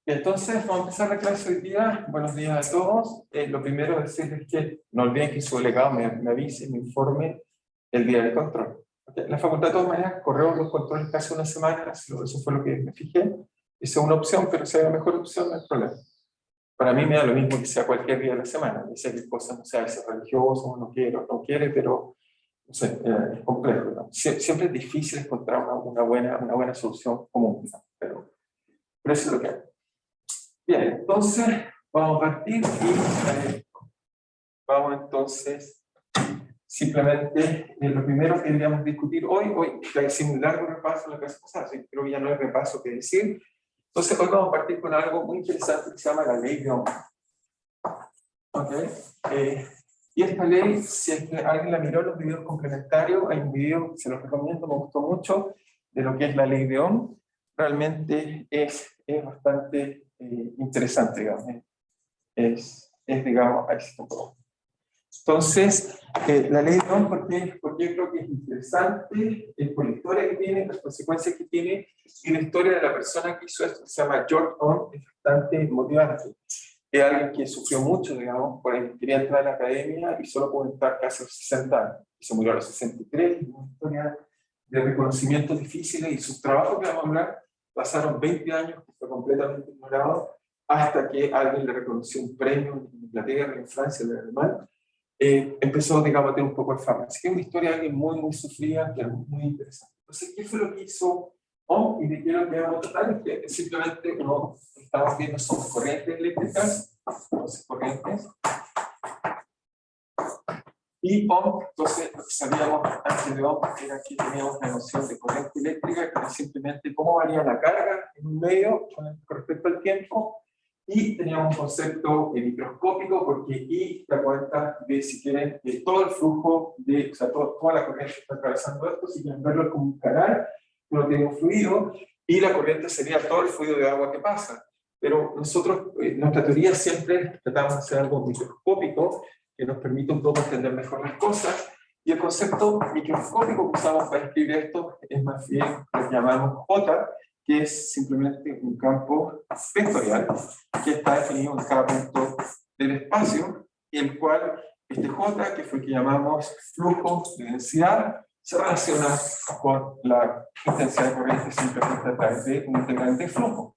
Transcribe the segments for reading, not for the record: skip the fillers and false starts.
Entonces, vamos a empezar la clase hoy día. Buenos días a todos. Lo primero es decirles que no olviden que su delegado me avise, me informe el día del control. ¿Okay? La facultad, de todas maneras, corrió los controles casi una semana, eso fue lo que me fijé. Esa es una opción, pero si hay una mejor opción, no hay problema. Para mí me da lo mismo que sea cualquier día de la semana. Dice que cosas, no sé, a veces religioso, no quiere, pero no sé, es complejo, ¿no? Siempre es difícil encontrar una buena solución común, ¿no? Pero eso es lo que hay. Bien, entonces vamos a partir y vamos entonces simplemente lo primero que queríamos discutir hoy ya hicimos un largo repaso en la clase pasada, así que creo que ya no hay repaso que decir. Entonces hoy vamos a partir con algo muy interesante que se llama la ley de Ohm. ¿Okay? Y esta ley, si es que alguien la miró en los videos complementarios, hay un video que se los recomiendo, me gustó mucho, de lo que es la ley de Ohm. Realmente es bastante interesante, digamos. Digamos, ahí está un poco. Entonces, la ley de Ohm, ¿por qué creo que es interesante? Es por la historia que tiene, las consecuencias que tiene, y la historia de la persona que hizo esto, que se llama George Ohm, es bastante motivante. Es alguien que sufrió mucho, digamos, quería entrar a la academia y solo pudo entrar casi a los 60 años. Y se murió a los 63, una historia de reconocimientos difíciles, y sus trabajos que vamos a hablar pasaron 20 años, que fue completamente ignorado, hasta que alguien le reconoció un premio en Inglaterra, en Francia, en Alemania. Empezó, digamos, a tener un poco de fama. Así que es una historia de alguien muy sufrida, pero muy interesante. Entonces, ¿qué fue lo que hizo Ohm? Y de qué lo que vamos a tratar es que simplemente uno estamos viendo son corrientes eléctricas, entonces corrientes. Y Ohm, entonces lo que sabíamos antes de Ohm era que teníamos una noción de corriente eléctrica, que era simplemente cómo varía la carga en un medio con respecto al tiempo. Y teníamos un concepto microscópico, porque I da cuenta de, si quieren, de todo el flujo, o sea, toda la corriente que está atravesando esto, si quieren verlo como un canal, uno tiene un fluido, y la corriente sería todo el fluido de agua que pasa. Pero nosotros, nuestra teoría siempre tratamos de hacer algo microscópico, que nos permite un poco entender mejor las cosas, y el concepto microscópico que usamos para escribir esto es más bien lo que llamamos J, que es simplemente un campo vectorial que está definido en cada punto del espacio, y el cual este J, que fue el que llamamos flujo de densidad, se relaciona con la intensidad de corriente simplemente a través de un integrante de flujo.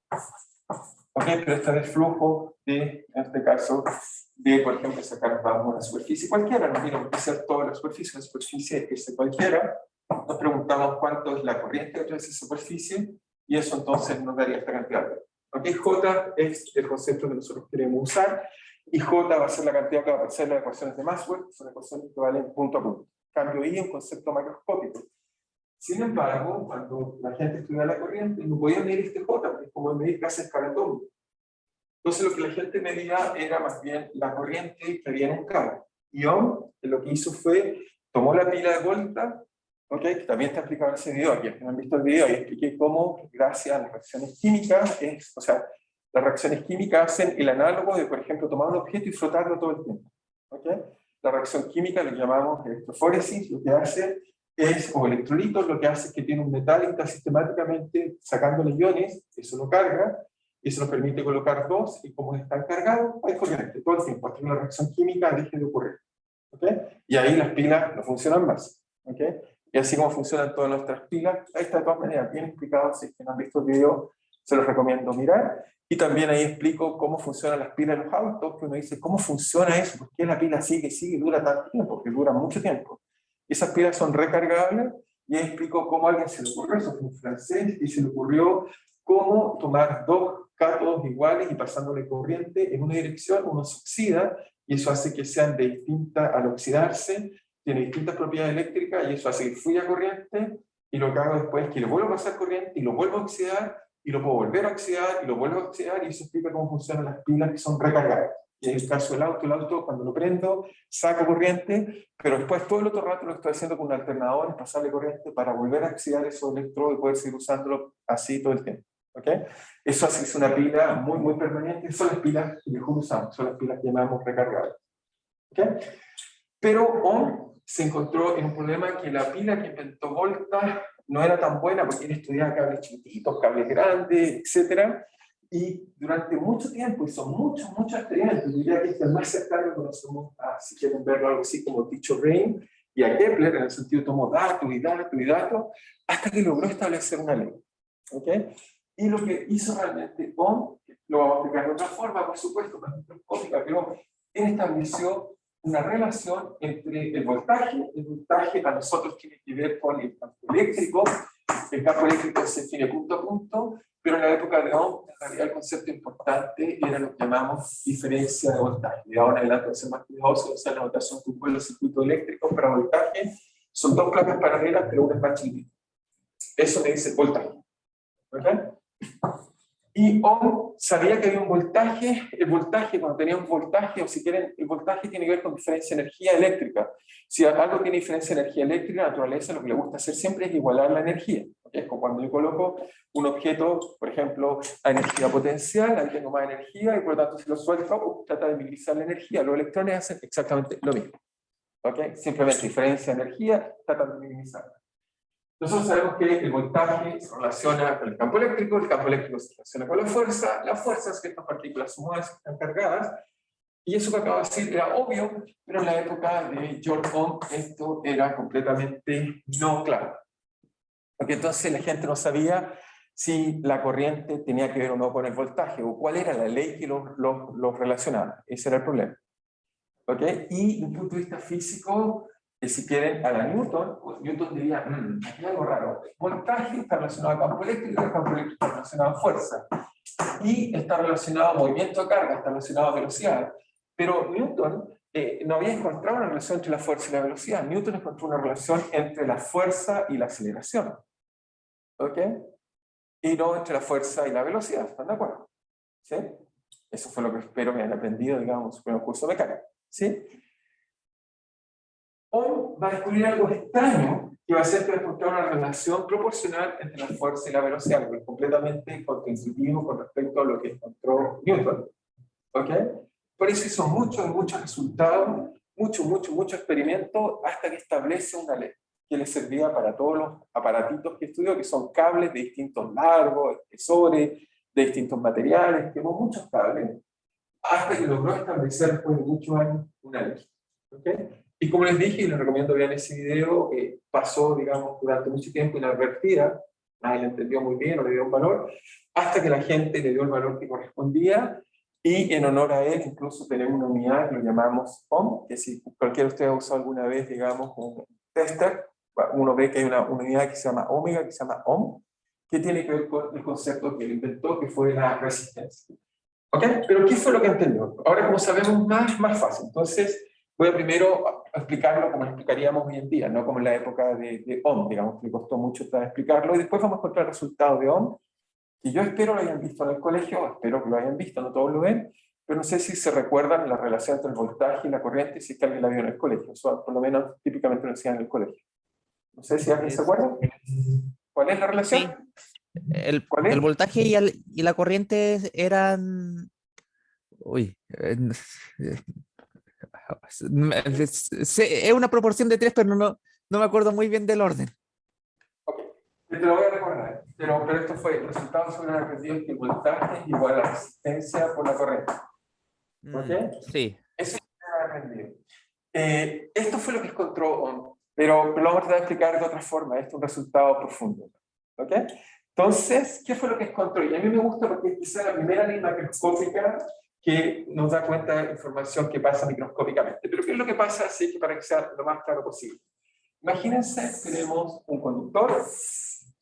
¿Ok? Pero este es el flujo de, en este caso, de, por ejemplo, sacar una superficie cualquiera, no tiene que ser toda la superficie es cualquiera. Nos preguntamos cuánto es la corriente de esa superficie, y eso entonces nos daría esta cantidad. ¿Ok? J es el concepto que nosotros queremos usar, y J va a ser la cantidad que va a aparecer en las ecuaciones de Maxwell, que son ecuaciones que valen punto a punto. Cambio I en concepto macroscópico. Sin embargo, cuando la gente estudiaba la corriente, no podía medir este J, porque es como medir casi escala atómica. Entonces lo que la gente medía era más bien la corriente que había en un cable. Y Ohm lo que hizo fue, tomó la pila de Volta, ¿okay? Que también está explicado en ese video, aquí no han visto el video, y expliqué cómo, gracias a las reacciones químicas, o sea, las reacciones químicas hacen el análogo de, por ejemplo, tomar un objeto y frotarlo todo el tiempo. ¿Okay? La reacción química lo llamamos electroforesis, lo que hace es, o electrolitos, lo que hace es que tiene un metal y está sistemáticamente sacándole iones, eso lo carga, y eso nos permite colocar dos, y como están cargados, hay corriente todo el tiempo, hasta que la reacción química deje de ocurrir. ¿Okay? Y ahí las pilas no funcionan más. ¿Okay? Y así como funcionan todas nuestras pilas, ahí está de todas maneras bien explicado. Si es que no han visto el video, se los recomiendo mirar. Y también ahí explico cómo funcionan las pilas de los autos, que uno dice, ¿cómo funciona eso? ¿Por qué la pila sigue y dura tanto tiempo? Porque dura mucho tiempo. Esas pilas son recargables, y ahí explico cómo a alguien se le ocurrió, eso fue un francés, y se le ocurrió cómo tomar dos cátodos iguales y pasándole corriente en una dirección, uno se oxida, y eso hace que sean de distintas, al oxidarse, tiene distintas propiedades eléctricas, y eso hace que fluya corriente, y lo que hago después es que le vuelvo a pasar corriente, y lo vuelvo a oxidar, y lo puedo volver a oxidar, y lo vuelvo a oxidar, y eso explica cómo funcionan las pilas que son recargadas. Y en el caso del auto, cuando lo prendo, saco corriente, pero después todo el otro rato lo estoy haciendo con un alternador, es pasarle corriente para volver a oxidar esos electrodos y poder seguir usándolo así todo el tiempo. ¿Okay? Eso hace que sea una pila muy permanente, son las pilas que mejor usamos, son las pilas que llamamos recargables. ¿Okay? Pero Ohm se encontró en un problema, que la pila que inventó Volta no era tan buena, porque él estudiaba cables chiquititos, cables grandes, etc. Y durante mucho tiempo hizo muchos experimentos. Diría que el más cercano conocemos si quieren verlo, algo así como Tycho Brahe y a Kepler, en el sentido tomó datos y datos y datos, hasta que logró establecer una ley. ¿Okay? Y lo que hizo realmente Ohm, lo vamos a explicar de otra forma, por supuesto, más microscópica, pero él estableció una relación entre el voltaje a nosotros tiene que ver con el campo eléctrico se define punto a punto, pero en la época de Ohm, en realidad el concepto importante era lo que llamamos diferencia de voltaje. De ahora en adelante va a ser más cuidadoso, usar la notación que ocupa los circuitos eléctricos para voltaje. Son dos placas paralelas, pero una es más chiquita. Eso me dice voltaje. ¿Okay? Y Ohm sabía que había un voltaje. El voltaje, cuando tenía un voltaje, o si quieren, el voltaje tiene que ver con diferencia de energía eléctrica. Si algo tiene diferencia de energía eléctrica, la naturaleza lo que le gusta hacer siempre es igualar la energía. ¿Okay? Es como cuando yo coloco un objeto, por ejemplo, a energía potencial, ahí tengo más energía, y por lo tanto si lo suelto, trata de minimizar la energía. Los electrones hacen exactamente lo mismo. ¿Okay? Simplemente diferencia de energía, tratan de minimizarla. Nosotros sabemos que el voltaje se relaciona con el campo eléctrico se relaciona con la fuerza es que estas partículas se mueven, están cargadas, y eso que acabo de decir era obvio, pero en la época de George Ohm esto era completamente no claro. Porque entonces la gente no sabía si la corriente tenía que ver o no con el voltaje, o cuál era la ley que los relacionaba. Ese era el problema. ¿Okay? Y desde un punto de vista físico, si quieren, a la Newton, pues Newton diría, aquí hay algo raro. El voltaje está relacionado al campo eléctrico, el campo eléctrico está relacionado a fuerza. Y está relacionado a movimiento de carga, está relacionado a velocidad. Pero Newton no había encontrado una relación entre la fuerza y la velocidad. Newton encontró una relación entre la fuerza y la aceleración. ¿Ok? Y no entre la fuerza y la velocidad. ¿Están de acuerdo? ¿Sí? Eso fue lo que espero que hayan aprendido, digamos, en el curso de mecánica. ¿Sí? Ohm va a descubrir algo extraño que va a ser que va a encontrar una relación proporcional entre la fuerza y la velocidad, algo completamente contraintuitivo con respecto a lo que encontró Newton. ¿Ok? Por eso hizo muchos resultados, mucho experimento hasta que establece una ley que le servía para todos los aparatitos que estudió, que son cables de distintos largos, espesores, de distintos materiales, que hubo muchos cables, hasta que logró establecer después de muchos años una ley. ¿Okay? Y como les dije, y les recomiendo vean ese video, pasó, digamos, durante mucho tiempo inadvertida, nadie la entendió muy bien o le dio un valor, hasta que la gente le dio el valor que correspondía, y en honor a él incluso tenemos una unidad que lo llamamos Ohm, que si cualquiera de ustedes ha usado alguna vez, digamos, un tester, uno ve que hay una unidad que se llama Omega, que se llama Ohm, que tiene que ver con el concepto que él inventó, que fue la resistencia. ¿Ok? Pero ¿qué fue lo que entendió? Ahora, como sabemos, más fácil. Entonces, voy a primero explicarlo como lo explicaríamos hoy en día, no como en la época de Ohm, digamos, que costó mucho explicarlo, y después vamos a encontrar resultados de Ohm, que yo espero lo hayan visto en el colegio, espero que lo hayan visto, no todos lo ven, pero no sé si se recuerdan la relación entre el voltaje y la corriente, si es que alguien la vio en el colegio, eso por lo menos típicamente lo decían en el colegio. No sé si alguien se acuerda. ¿Cuál es la relación? Sí, el, ¿Cuál el es? voltaje y la corriente eran... Uy, es una proporción de 3, pero no me acuerdo muy bien del orden. Ok, te lo voy a recordar, pero esto fue, el resultado son aprendidos que el voltaje es igual a la resistencia por la corriente. ¿Ok? Sí. Eso es lo que he aprendido. Esto fue lo que encontró Ohm, pero lo vamos a tratar de explicar de otra forma, esto es un resultado profundo. ¿Ok? Entonces, ¿qué fue lo que encontró? Y a mí me gusta porque es quizá la primera ley macroscópica que nos da cuenta de información que pasa microscópicamente. Pero ¿qué es lo que pasa? Así que para que sea lo más claro posible. Imagínense que tenemos un conductor.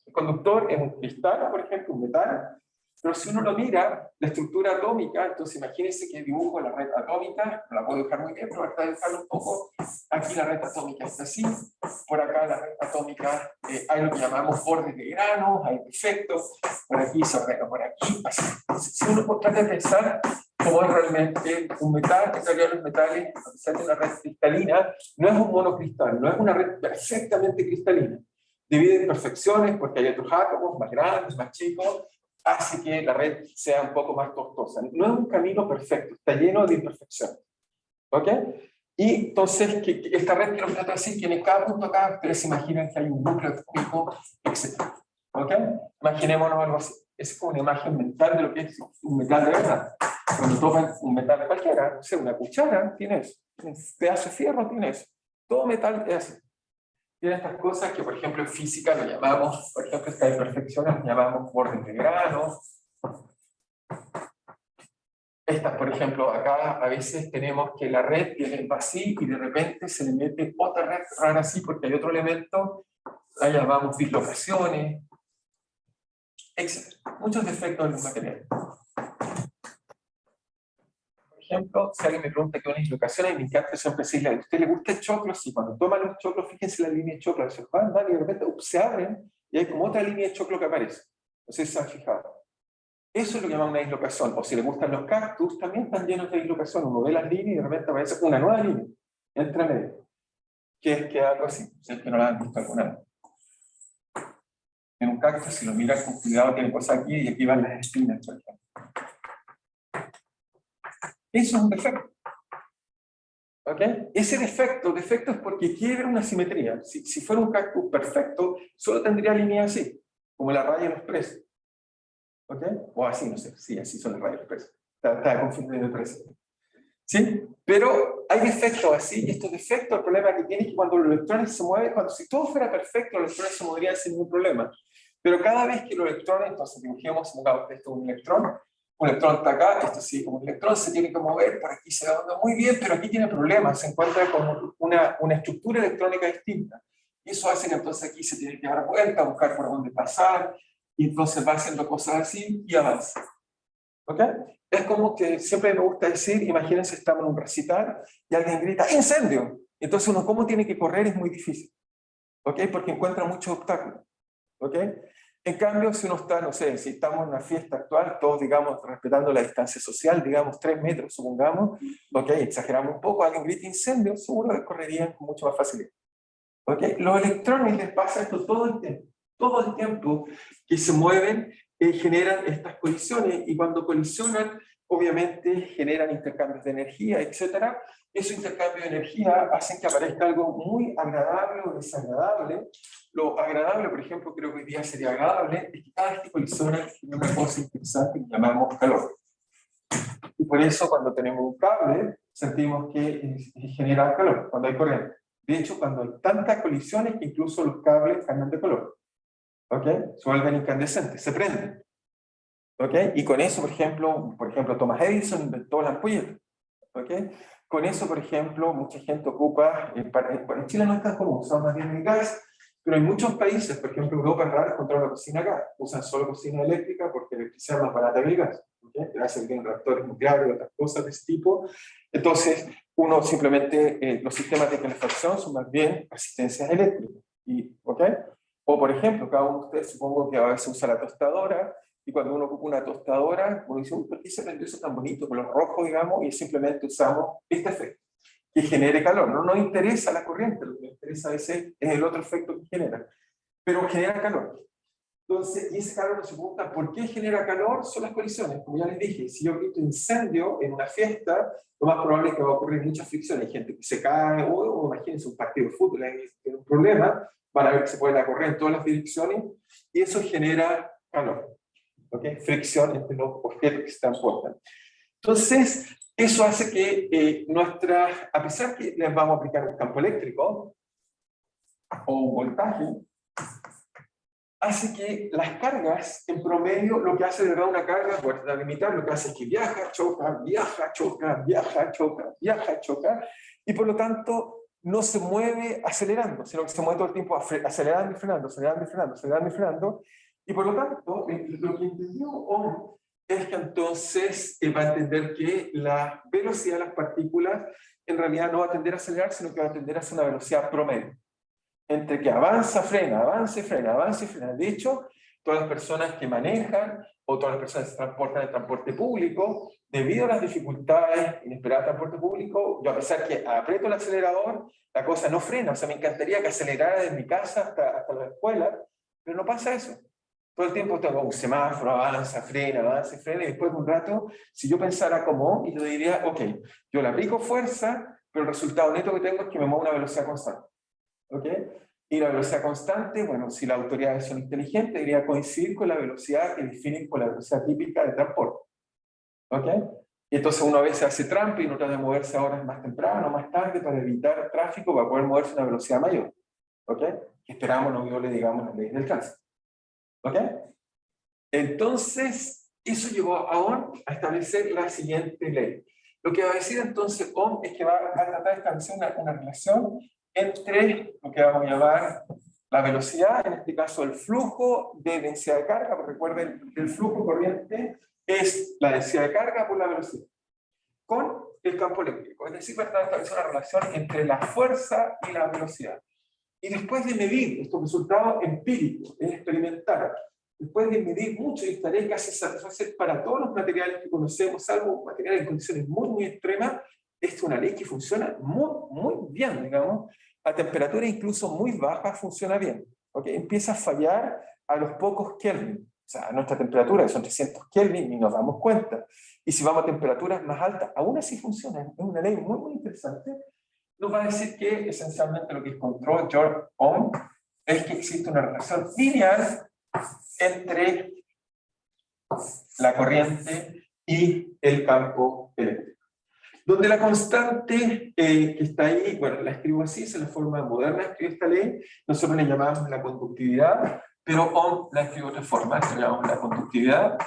El conductor es un cristal, por ejemplo, un metal. Pero si uno lo mira, la estructura atómica, entonces imagínense que dibujo la red atómica, no la puedo dibujar muy bien, pero voy a dibujarlo un poco. Aquí la red atómica está así, por acá la red atómica, hay lo que llamamos bordes de grano, hay defectos, por aquí se ordena, por aquí, así. Entonces, si uno trata de pensar cómo es realmente un metal, en realidad los metales, a pesar de una red cristalina, no es un monocristal, no es una red perfectamente cristalina. Divide imperfecciones porque hay otros átomos más grandes, más chicos, hace que la red sea un poco más costosa. No es un camino perfecto, está lleno de imperfecciones. ¿Ok? Y entonces, esta red que lo trato así, tiene cada punto acá, ustedes se imaginan que hay un núcleo atómico, etc. ¿Ok? Imaginémonos algo así. Es como una imagen mental de lo que es un metal de verdad. Cuando toman un metal cualquiera, no sé, una cuchara, tienes un pedazo de fierro, tienes todo metal es así. Tiene estas cosas que, por ejemplo, en física lo llamamos, por ejemplo, esta imperfección lo llamamos bordes de grano. Estas, por ejemplo, acá a veces tenemos que la red tiene vacío y de repente se le mete otra red rara así porque hay otro elemento, la llamamos dislocaciones, etc. Muchos defectos en los materiales. Por ejemplo, si alguien me pregunta qué es una dislocación, y me encanta siempre decirle, ¿a usted le gusta el choclo? Sí, cuando toman los choclos, fíjense la línea de choclo, se van, y de repente se abren y hay como otra línea de choclo que aparece. No sé si se han fijado. Eso es lo que llamamos una dislocación. O si les gustan los cactus, también están llenos de dislocación. Uno ve las líneas y de repente aparece una nueva línea entre medio. Que es que algo así, si es que no la han visto alguna vez. En un cactus, si lo miras con cuidado, tiene cosas aquí y aquí van las espinas, por ejemplo. Eso es un defecto. ¿Ok? Ese defecto es porque quiere una simetría. Si fuera un cactus perfecto, solo tendría líneas así, como la raya de los presos. ¿Ok? O así, no sé. Sí, así son las rayas de los presos. Está confundiendo el precio. ¿Sí? Pero hay defectos así, y estos defectos, el problema que tiene es que cuando los electrones se mueven, si todo fuera perfecto, los electrones se moverían sin ningún problema. Pero cada vez que los electrones, entonces dibujemos, esto es un electrón está acá, esto sí, como un electrón se tiene que mover, por aquí se va muy bien, pero aquí tiene problemas, se encuentra con una estructura electrónica distinta. Y eso hace que entonces aquí se tiene que dar vuelta, buscar por dónde pasar, y entonces va haciendo cosas así y avanza. ¿Ok? Es como que siempre me gusta decir, imagínense, estamos en un recital y alguien grita, ¡incendio! Entonces uno, ¿cómo tiene que correr? Es muy difícil. ¿Ok? Porque encuentra muchos obstáculos. ¿Ok? En cambio, si uno está, no sé, si estamos en una fiesta actual, todos, digamos, respetando la distancia social, digamos, 3 metros, supongamos, ¿ok? Exageramos un poco, alguien grita incendio, seguro que correrían con mucho más facilidad. ¿Ok? Los electrones les pasa esto todo el tiempo que se mueven, generan estas colisiones, y cuando colisionan, obviamente generan intercambios de energía, etc. Esos intercambios de energía hacen que aparezca algo muy agradable o desagradable. Lo agradable, por ejemplo, creo que hoy día sería agradable, es que cada vez que colisionan tiene una cosa interesante que llamamos calor. Y por eso cuando tenemos un cable, sentimos que genera calor, cuando hay corriente. De hecho, cuando hay tantas colisiones que incluso los cables cambian de color. ¿Ok? Se vuelven incandescentes, se prenden. ¿Ok? Y con eso, por ejemplo, Thomas Edison inventó la ampolleta. ¿Ok? Con eso, por ejemplo, mucha gente ocupa, en Chile no es tan común, usamos más bien el gas, pero en muchos países, por ejemplo, Europa es raro encontrar una cocina gas. Usan solo cocina eléctrica porque electricidad es más barata que el gas. ¿Okay? Gracias a que tienen reactores nucleares y otras cosas de ese tipo. Entonces, uno simplemente, los sistemas de calefacción son más bien resistencias eléctricas. ¿Ok? O, por ejemplo, cada uno de ustedes supongo que a veces usa la tostadora, y cuando uno ocupa una tostadora, uno dice, ¿por qué se prendió eso tan bonito, color rojo, digamos? Y simplemente usamos este efecto, que genere calor. No nos interesa la corriente, lo que nos interesa a veces es el otro efecto que genera, pero genera calor. Entonces, y ese calor nos pregunta, ¿por qué genera calor? Son las colisiones. Como ya les dije, si yo grito incendio en una fiesta, lo más probable es que va a ocurrir mucha fricción. Hay gente que se cae, o imagínense un partido de fútbol, hay tiene un problema, van a ver que se puede correr en todas las direcciones, y eso genera calor. ¿Okay? Fricción entre los objetos que se transportan. Entonces, eso hace que a pesar que les vamos a aplicar un campo eléctrico o un voltaje, hace que las cargas, en promedio, lo que hace de verdad una carga, por limitar, lo que hace es que viaja, choca, viaja, choca, viaja, choca, viaja, choca, y por lo tanto no se mueve acelerando, sino que se mueve todo el tiempo acelerando y frenando, acelerando y frenando, acelerando y frenando. Y por lo tanto, lo que entendió Ohm es que entonces va a entender que la velocidad de las partículas en realidad no va a tender a acelerar, sino que va a tender a ser una velocidad promedio. Entre que avanza, frena, avanza y frena, avanza y frena. De hecho, todas las personas que manejan o todas las personas que se transportan en transporte público, debido a las dificultades inesperadas de transporte público, yo a pesar que aprieto el acelerador, la cosa no frena. O sea, me encantaría que acelerara desde mi casa hasta la escuela, pero no pasa eso. Todo el tiempo tengo un semáforo, avanza, frena, y después de un rato, si yo pensara como, y yo diría, ok, yo le aplico fuerza, pero el resultado neto que tengo es que me muevo a una velocidad constante. ¿Ok? Y la velocidad constante, bueno, si las autoridades son inteligentes, debería coincidir con la velocidad que definen por la velocidad típica de transporte. ¿Ok? Y entonces uno a veces hace trampa y no trata de moverse a horas más temprano o más tarde para evitar tráfico, para poder moverse a una velocidad mayor. ¿Ok? Que esperamos no viole, digamos, las leyes del tránsito. ¿Ok? Entonces, eso llevó a Ohm a establecer la siguiente ley. Lo que va a decir entonces Ohm es que va a tratar de establecer una relación entre lo que vamos a llamar la velocidad, en este caso el flujo de densidad de carga, porque recuerden, el flujo corriente es la densidad de carga por la velocidad, con el campo eléctrico. Es decir, va a tratar de establecer una relación entre la fuerza y la velocidad. Y después de medir estos resultados empíricos, experimentales, después de medir mucho, y esta ley casi satisfacer para todos los materiales que conocemos, salvo materiales en condiciones muy, muy extremas, esta es una ley que funciona muy, muy bien, digamos, a temperaturas incluso muy bajas funciona bien, ¿ok? Empieza a fallar a los pocos Kelvin, o sea, a nuestra temperatura, que son 300 Kelvin, y nos damos cuenta. Y si vamos a temperaturas más altas, aún así funciona, es una ley muy, muy interesante. Nos va a decir que esencialmente lo que encontró George Ohm es que existe una relación lineal entre la corriente y el campo eléctrico. Donde la constante que está ahí, bueno, la escribo así, es la forma moderna de escribir esta ley, nosotros le llamamos la conductividad, pero Ohm la escribe de otra forma, le llamamos la conductividad.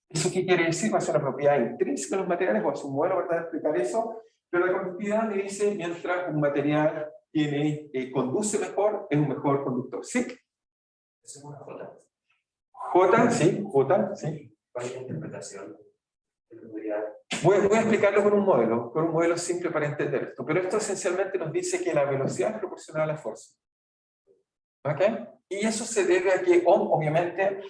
¿Eso qué quiere decir? Va a ser una propiedad intrínseca de los materiales, o a su modelo, ¿verdad?, explicar eso, pero la conductividad me dice mientras un material conduce mejor, es un mejor conductor. ¿Sí? ¿Es una J? J, sí, J, sí. ¿Cuál es la interpretación? Voy a explicarlo con un modelo simple para entender esto, pero esto esencialmente nos dice que la velocidad es proporcional a la fuerza. ¿Ok? Y eso se debe a que Ohm, obviamente,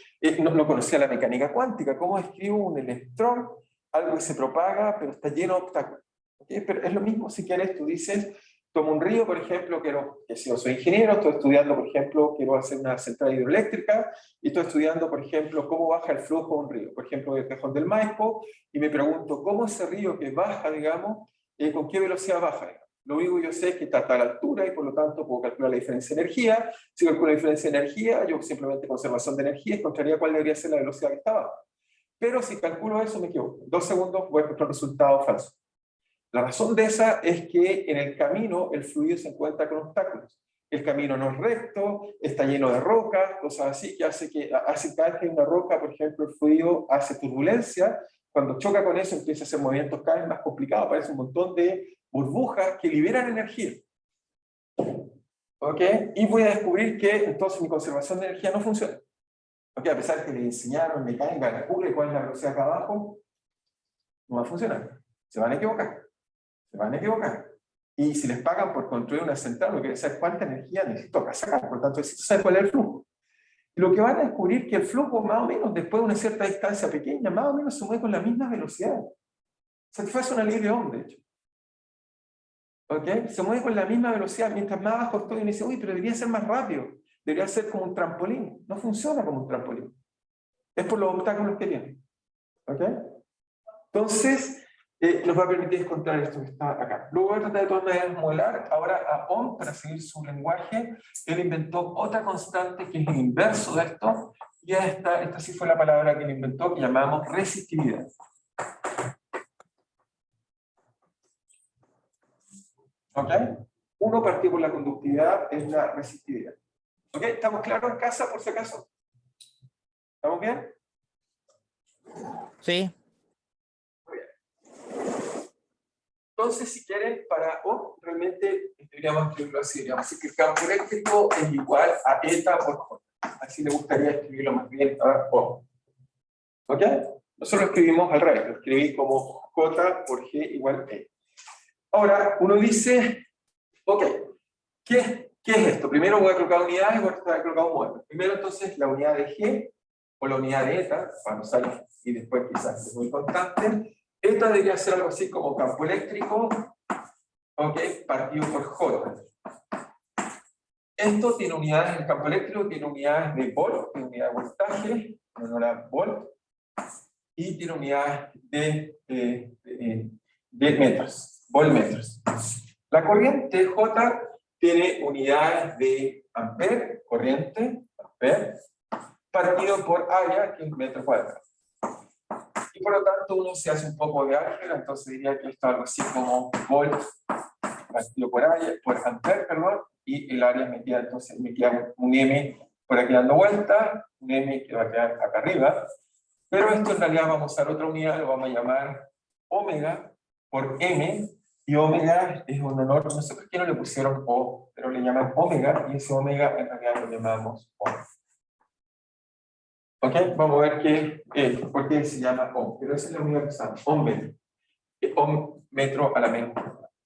no conocía la mecánica cuántica. ¿Cómo escribo un electrón? Algo que se propaga, pero está lleno de obstáculos. ¿Okay? Pero es lo mismo si quieres, tú dices, tomo un río, por ejemplo, que si yo soy ingeniero, estoy estudiando, por ejemplo, quiero hacer una central hidroeléctrica, y estoy estudiando, por ejemplo, cómo baja el flujo de un río. Por ejemplo, el Cajón del Maipo, y me pregunto, ¿cómo ese río que baja, digamos, con qué velocidad baja? Lo único que yo sé es que está a tal altura y por lo tanto puedo calcular la diferencia de energía. Si calculo la diferencia de energía, yo simplemente conservación de energía encontraría cuál debería ser la velocidad que está abajo. Pero si calculo eso me equivoco. En 2 segundos voy a encontrar un resultado falso. La razón de esa es que en el camino el fluido se encuentra con obstáculos. El camino no es recto, está lleno de rocas, cosas así, que hace que cada vez que hay una roca, por ejemplo, el fluido hace turbulencia. Cuando choca con eso empieza a hacer movimientos cada vez más complicados, aparece un montón de burbujas que liberan energía. ¿Ok? Y voy a descubrir que entonces mi conservación de energía no funciona. ¿Ok? A pesar de que le enseñaron mecánica de Joule cuál es la velocidad acá abajo, no va a funcionar. Se van a equivocar. Se van a equivocar. Y si les pagan por construir una central, lo que es saber cuánta energía necesito sacar. Por lo tanto, necesito saber cuál es el flujo. Y lo que van a descubrir es que el flujo, más o menos, después de una cierta distancia pequeña, más o menos se mueve con la misma velocidad. Satisface una ley de Ohm, de hecho. ¿Ok? Se mueve con la misma velocidad, mientras más abajo estoy, y me dice, uy, pero debería ser más rápido, debería ser como un trampolín. No funciona como un trampolín. Es por los obstáculos que tiene. ¿Ok? Entonces, nos va a permitir encontrar esto que está acá. Luego voy a tratar de todas maneras de modelar ahora a Ohm para seguir su lenguaje. Él inventó otra constante que es el inverso de esto, y esta sí fue la palabra que él inventó, que llamamos resistividad. ¿Ok? Uno partido por la conductividad es la resistividad. ¿Ok? ¿Estamos claros en casa, por si acaso? ¿Estamos bien? Sí. Muy bien. Entonces, si quieren, para Ohm, realmente deberíamos escribirlo así. Deberíamos decir que el campo eléctrico es igual a eta por J. Así le gustaría escribirlo más bien a Ohm. ¿Ok? Nosotros lo escribimos al revés. Lo escribí como J por G igual a E. Ahora, uno dice, ok, ¿qué es esto? Primero voy a colocar unidades y voy a colocar un modelo. Primero, entonces, la unidad de G o la unidad de eta, para usar y después quizás es muy constante. Eta debería ser algo así como campo eléctrico, ok, partido por J. Esto tiene unidades del campo eléctrico, tiene unidades de volt, tiene unidades de voltaje, no volt, y tiene unidades de metros, voltmetros. La corriente J tiene unidades de amper, corriente, amper, partido por área, que es metro cuadrado. Y por lo tanto uno se hace un poco de álgebra, entonces diría que esto es algo así como volt partido por área, por amper, perdón, y el área me queda, entonces me queda un M por aquí dando vuelta, un M que va a quedar acá arriba, pero esto en realidad vamos a usar otra unidad, lo vamos a llamar omega por M, y omega es un honor, no sé por qué no le pusieron O, pero le llaman omega, y ese omega en realidad lo llamamos ohm. ¿Ok? Vamos a ver por qué se llama ohm, pero esa es la unidad que usamos, ohm metro. Ohm metro a la menos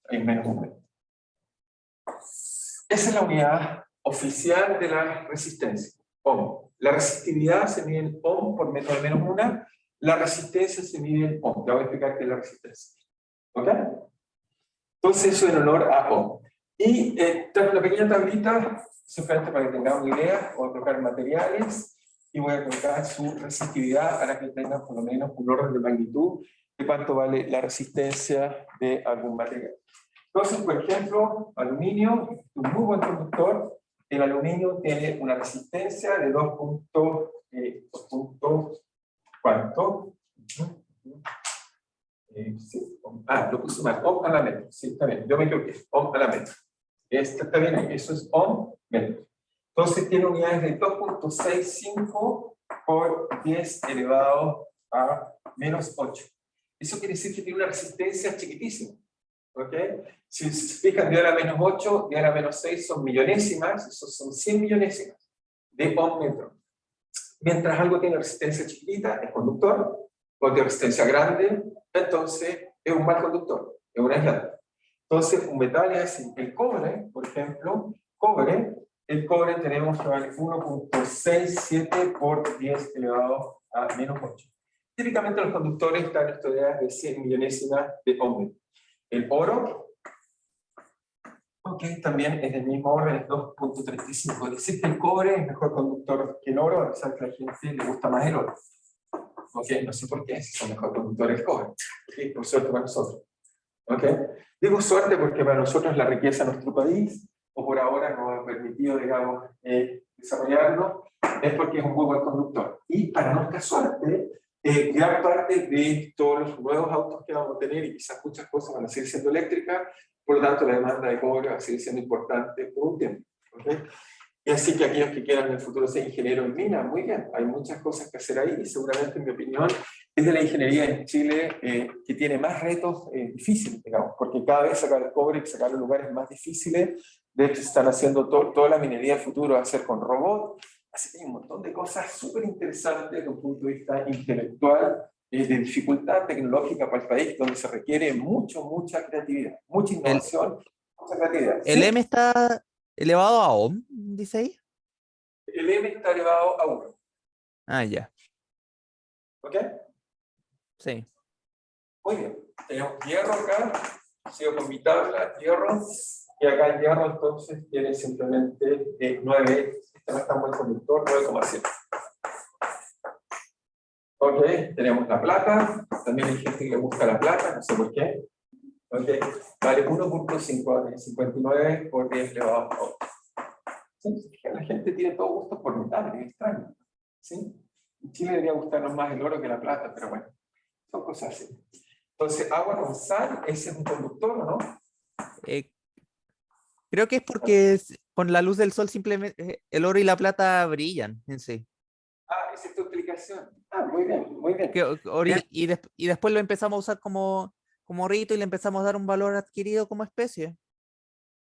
un metro. Esa es la unidad oficial de la resistencia, ohm. La resistividad se mide en ohm por metro al menos una, la resistencia se mide en ohm. Te voy a explicar qué es la resistencia. ¿Ok? Entonces eso en honor a ohm. Y traje una pequeña tablita, simplemente para que tengamos una idea, voy a colocar materiales y voy a colocar su resistividad para que tengan por lo menos un orden de magnitud de cuánto vale la resistencia de algún material. Entonces, por ejemplo, aluminio, un muy buen conductor. El aluminio tiene una resistencia de 2 puntos, ¿cuánto? Sí, lo puse mal, ohm a la metro. Sí, está bien, yo me equivoqué, ohm a la metro. Está bien, eso es ohm metro. Entonces tiene unidades de 2.65 por 10 elevado a menos 8. Eso quiere decir que tiene una resistencia chiquitísima. ¿Ok? Si se fijan, de ahora a menos 8, de ahora a menos 6 son millonésimas, esos son 100 millonésimas de ohm metro. Mientras algo tiene resistencia chiquitita, es conductor, o tiene resistencia grande, entonces es un mal conductor, es un aislante. Entonces, un metal es así. El cobre, por ejemplo, el cobre tenemos que vale 1.67 por 10 elevado a menos 8. Típicamente los conductores están estudiados de 100 millonésimas de ohm metro. El oro, también es del mismo orden, es 2.35. Es decir, que el cobre es mejor conductor que el oro, a pesar que a la gente le gusta más el oro. No sé por qué, si son mejor conductores el cobre. Por suerte para nosotros. Digo suerte porque para nosotros la riqueza de nuestro país, o por ahora nos ha permitido, digamos, desarrollarlo, es porque es un muy buen conductor. Y para nuestra suerte, gran parte de todos los nuevos autos que vamos a tener, y quizás muchas cosas van a seguir siendo eléctricas, por lo tanto la demanda de cobre va a seguir siendo importante por un tiempo. Y así que aquellos que quieran en el futuro ser ingenieros en mina, muy bien, hay muchas cosas que hacer ahí, y seguramente, en mi opinión, es de la ingeniería en Chile que tiene más retos difíciles, digamos, porque cada vez sacar el cobre y sacar los lugares más difíciles. De hecho, se están haciendo toda la minería del futuro, va a ser con robots. Así que hay un montón de cosas súper interesantes desde un punto de vista intelectual, de dificultad tecnológica para el país, donde se requiere mucha creatividad, mucha El, innovación, mucha creatividad. el ¿Sí? M está elevado a ohm, dice ahí. El M está elevado a 1. Ah, ya. ¿Ok? Sí. Muy bien. Tenemos hierro acá, sigo con mi tabla, hierro, y acá el hierro entonces tiene simplemente 9, este no es tan buen conductor, 9,7. Ok, tenemos la plata, también hay gente que le gusta la plata, no sé por qué. Ok, vale 1.59 por 10 elevado a 8. ¿Sí? La gente tiene todo gusto por metales, es extraño. ¿Sí? En Chile debería gustarnos más el oro que la plata, pero bueno, son cosas así. Entonces, agua con sal, ese es un conductor, ¿o no? Creo que es porque con la luz del sol simplemente el oro y la plata brillan en sí. Esa es tu explicación. Muy bien, muy bien. Y después lo empezamos a usar como rito y le empezamos a dar un valor adquirido como especie.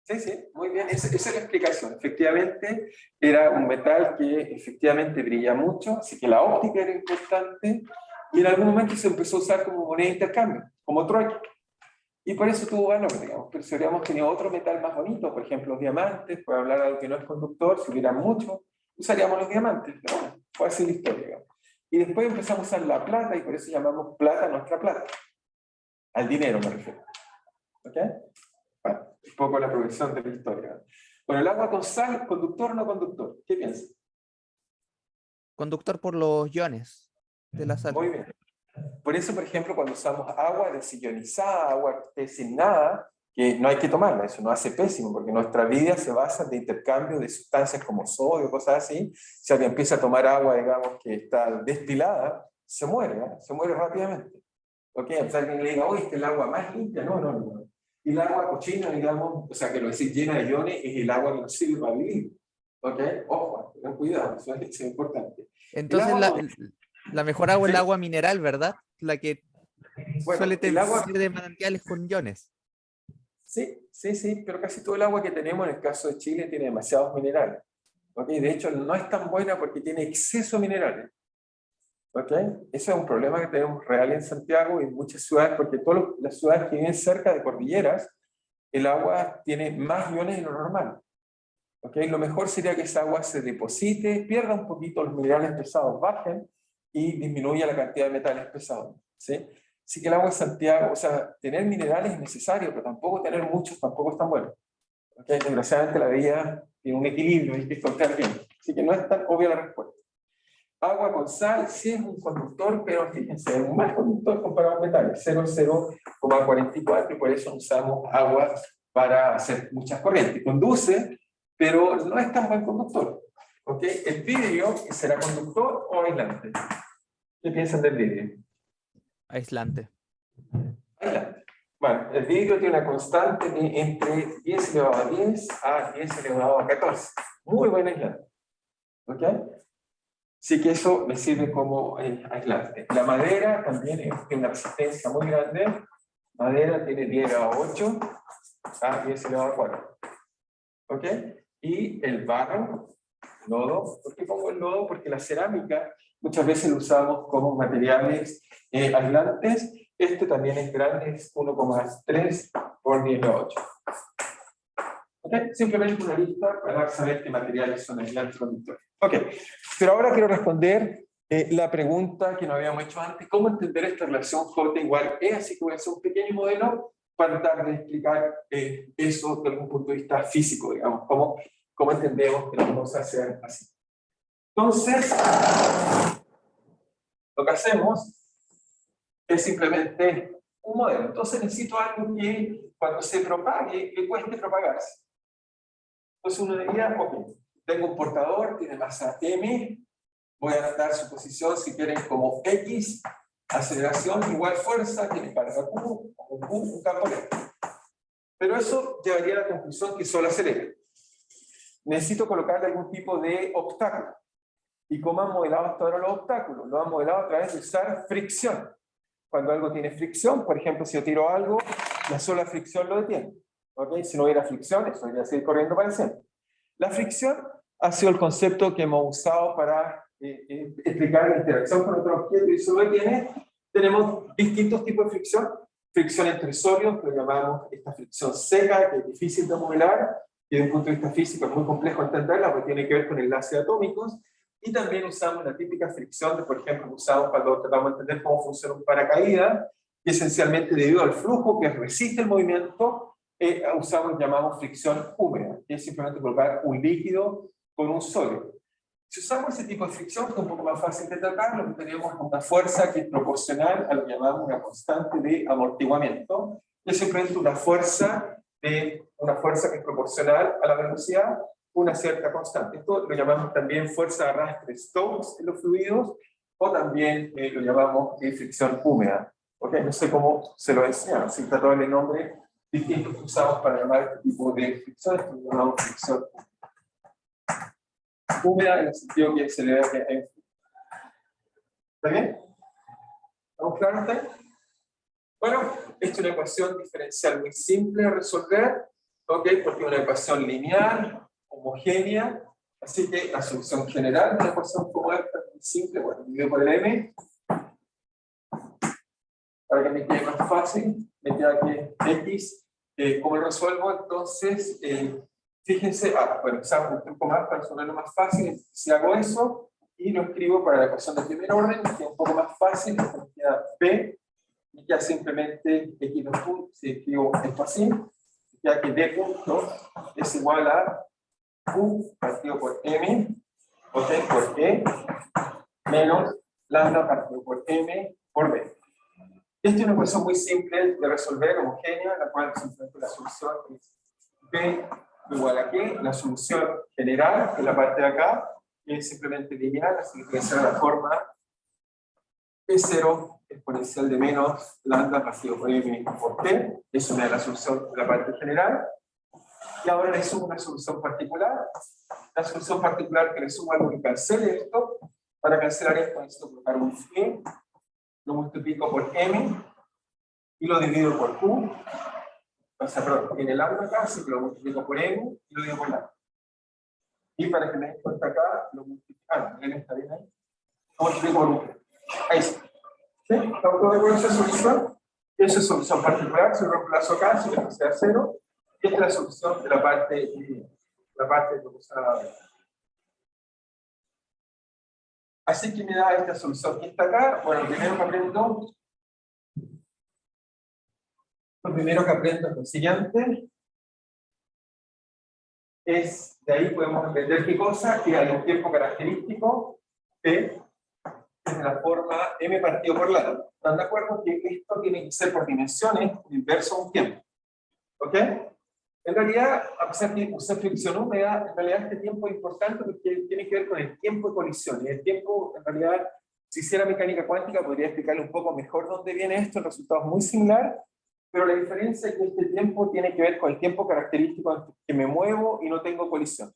Sí, muy bien. Esa es la explicación. Efectivamente, era un metal que efectivamente brilla mucho, así que la óptica era importante, y en algún momento se empezó a usar como moneda de intercambio, como trueque. Y por eso tuvo valor, digamos. Pero si hubiéramos tenido otro metal más bonito, por ejemplo, los diamantes, por hablar de algo que no es conductor, si hubiera mucho, usaríamos los diamantes. Pero bueno, fue así la historia, digamos. Y después empezamos a usar la plata, y por eso llamamos plata nuestra plata. Al dinero me refiero. ¿Ok? Bueno, un poco la progresión de la historia. Bueno, el agua con sal, ¿conductor o no conductor? ¿Qué piensas? Conductor por los iones de la sal. Muy bien. Por eso, por ejemplo, cuando usamos agua desionizada, agua sin nada, que no hay que tomarla, eso nos hace pésimo, porque nuestra vida se basa en intercambio de sustancias como sodio, cosas así. Si alguien empieza a tomar agua, digamos, que está destilada, se muere, ¿eh? Se muere rápidamente. ¿Ok? O sea, alguien le diga, oye, es el agua más limpia, no. Y el agua cochina, digamos, o sea, que lo decís llena de iones, es el agua que nos sirve para vivir. ¿Ok? Ojo, ten cuidado, eso es importante. Entonces la mejor agua es el ¿Sí? agua mineral, ¿verdad? La que Bueno, suele el agua, ser de manantiales con iones. sí, pero casi todo el agua que tenemos en el caso de Chile tiene demasiados minerales. ¿Ok? De hecho, no es tan buena porque tiene exceso de minerales. ¿Ok? Eso es un problema que tenemos real en Santiago y en muchas ciudades, porque todas las ciudades que viven cerca de cordilleras, el agua tiene más iones de lo normal. ¿Ok? Lo mejor sería que esa agua se deposite, pierda un poquito los minerales pesados, bajen y disminuya la cantidad de metales pesados. ¿Sí? Así que el agua de Santiago, o sea, tener minerales es necesario, pero tampoco tener muchos tampoco es tan bueno. ¿Ok? Desgraciadamente la vida tiene un equilibrio y hay que encontrar bien. Así que no es tan obvia la respuesta. Agua con sal sí es un conductor, pero fíjense, es un mal conductor comparado a metales, 0,44, y por eso usamos agua para hacer muchas corrientes. Conduce, pero no es tan buen conductor. ¿Ok? ¿El vidrio será conductor o aislante? ¿Qué piensan del vidrio? Aislante. Aislante. Bueno, el vidrio tiene una constante de entre 10 elevado a 10 a 10 elevado a 14. Muy buen aislante. ¿Ok? Así que eso me sirve como aislante. La madera también tiene una resistencia muy grande. Madera tiene 10 elevado a 8 a 10 elevado a 4. ¿Ok? Y el barro, lodo. ¿Por qué pongo el lodo? Porque la cerámica muchas veces lo usamos como materiales aislantes. Este también es grande, es 1,3 por 10 elevado a 8. ¿Ok? Simplemente una lista para saber qué materiales son aislantes conductores. Ok, pero ahora quiero responder la pregunta que nos habíamos hecho antes, ¿cómo entender esta relación J igual E? Así que voy a hacer un pequeño modelo para tratar de explicar eso desde algún punto de vista físico, digamos, cómo entendemos que las cosas sean así. Entonces, lo que hacemos es simplemente un modelo. Entonces necesito algo que cuando se propague, le cueste propagarse. Entonces uno diría, ok, tengo un portador, tiene masa m, voy a dar su posición, si quieren, como x, aceleración igual fuerza, tiene carga Q, un campo eléctrico. Pero eso llevaría a la conclusión que solo acelera. Necesito colocarle algún tipo de obstáculo. ¿Y cómo han modelado hasta ahora los obstáculos? Lo han modelado a través de usar fricción. Cuando algo tiene fricción, por ejemplo, si yo tiro algo, la sola fricción lo detiene. ¿Okay? Si no hubiera fricción, eso iría a seguir corriendo para siempre. La fricción ha sido el concepto que hemos usado para explicar la interacción con otro objeto y eso lo detiene. Tenemos distintos tipos de fricción. Fricción entre sólidos, que lo llamamos esta fricción seca, que es difícil de modelar, y desde un punto de vista físico es muy complejo entenderla, porque tiene que ver con enlaces atómicos. Y también usamos la típica fricción, por ejemplo, que usamos cuando tratamos de entender cómo funciona un paracaídas, y esencialmente debido al flujo que resiste el movimiento, llamamos fricción húmeda, que es simplemente colocar un líquido con un sólido. Si usamos ese tipo de fricción, que es un poco más fácil de tratar, lo que tenemos es una fuerza que es proporcional a lo que llamamos una constante de amortiguamiento, que es simplemente una fuerza que es proporcional a la velocidad, una cierta constante. Esto lo llamamos también fuerza de arrastre Stokes en los fluidos, o también lo llamamos fricción húmeda. ¿Okay? No sé cómo se lo decía, si está todo el nombre distintos que usamos para llamar este tipo de fricción, esto lo llamamos fricción húmeda en el sentido que se le da que hay. ¿Está bien? ¿Estamos claros? Bueno, esta es una ecuación diferencial muy simple de resolver, ¿ok? Porque es una ecuación lineal, homogénea, así que la solución general de una ecuación como esta es muy simple, bueno, divido por el m, para que me quede más fácil, me queda que x, ¿cómo lo resuelvo? Entonces, fíjense, bueno, usamos un truco más para resolverlo más fácil, si hago eso, y lo escribo para la ecuación de primer orden, que es un poco más fácil, me queda p, y ya simplemente x de punto, si escribo esto así, ya que d punto es igual a q partido por m, ¿ok? Por e, menos lambda partido por m por b. Esta es una ecuación muy simple de resolver, homogénea, la cual simplemente la solución es P igual a Q, la solución general, que es la parte de acá, es simplemente lineal, así que tiene que ser la forma P0 exponencial de menos lambda partido por M por T, es una de las soluciones de la parte general. Y ahora le sumo una solución particular. La solución particular que le sumo algo que cancele esto. Para cancelar esto necesito colocar un phi, lo multiplico por M y lo divido por Q. O sea, perdón, tiene lambda acá, así que lo multiplico por M y lo divido por lambda. Y para que me den cuenta acá, lo multiplico. M está bien ahí. Lo multiplico por Q. Ahí sí. ¿Sí? ¿Estamos todos de acuerdo con esa solución? Esa es solución particular, se reemplazo acá, si que sea 0. Esta es la solución de la parte que usaba. Así que me da esta solución que está acá. Bueno, lo primero que aprendo es lo siguiente. Es, de ahí podemos entender qué cosa, que hay un tiempo característico P es la forma M partido por lado. ¿Están de acuerdo que esto tiene que ser por dimensiones inverso a un tiempo? ¿Ok? En realidad, a pesar de que usar fricción húmeda, en realidad este tiempo es importante porque tiene que ver con el tiempo de colisión. Y el tiempo, en realidad, si hiciera mecánica cuántica, podría explicarle un poco mejor dónde viene esto. El resultado es muy similar, pero la diferencia es que este tiempo tiene que ver con el tiempo característico en que me muevo y no tengo colisión.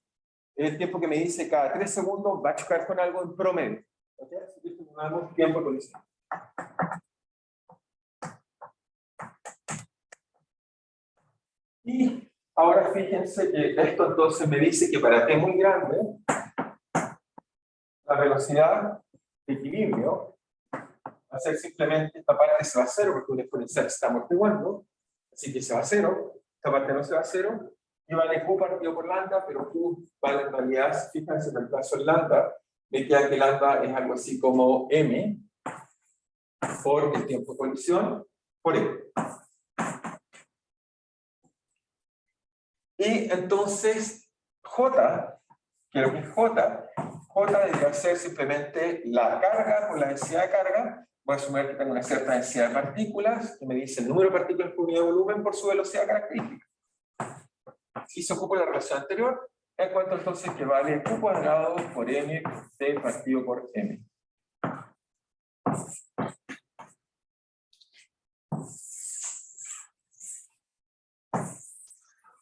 Es el tiempo que me dice cada 3 segundos va a chocar con algo en promedio. ¿Ok? Así que tomamos tiempo de colisión. Y ahora fíjense que esto entonces me dice que para t muy grande, la velocidad de equilibrio va a ser simplemente, esta parte se va a cero porque un exponencial se está amortiguando, así que se va a cero, esta parte no se va a cero, y vale Q partido por lambda, pero Q vale en realidad, fíjense en el caso del lambda, me queda que lambda es algo así como M por el tiempo de colisión por E. Y entonces, J, que lo que es J debería ser simplemente la carga por la densidad de carga. Voy a asumir que tengo una cierta densidad de partículas, que me dice el número de partículas por unidad de volumen por su velocidad característica. Si se ocupa la relación anterior, encuentro entonces que vale Q cuadrado por M T partido por M.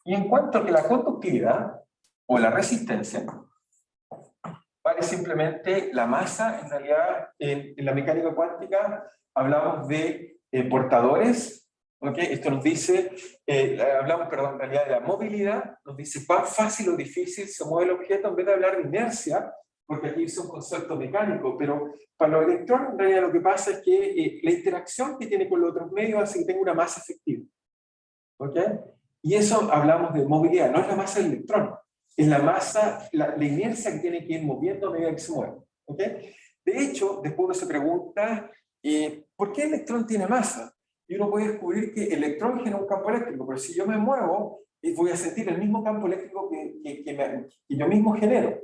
Y en cuanto a que la conductividad o la resistencia vale simplemente la masa, en realidad en la mecánica cuántica hablamos de portadores, ¿ok? Esto nos dice, hablamos, perdón, en realidad de la movilidad, nos dice cuán fácil o difícil se mueve el objeto en vez de hablar de inercia, porque aquí es un concepto mecánico, pero para los electrones en realidad lo que pasa es que la interacción que tiene con los otros medios hace que tenga una masa efectiva, ¿ok? Y eso hablamos de movilidad, no es la masa del electrón, es la masa, la inercia que tiene que ir moviendo a medida que se mueve. ¿Ok? De hecho, después uno se pregunta, ¿por qué el electrón tiene masa? Y uno puede descubrir que el electrón genera un campo eléctrico, pero si yo me muevo, voy a sentir el mismo campo eléctrico que yo mismo genero.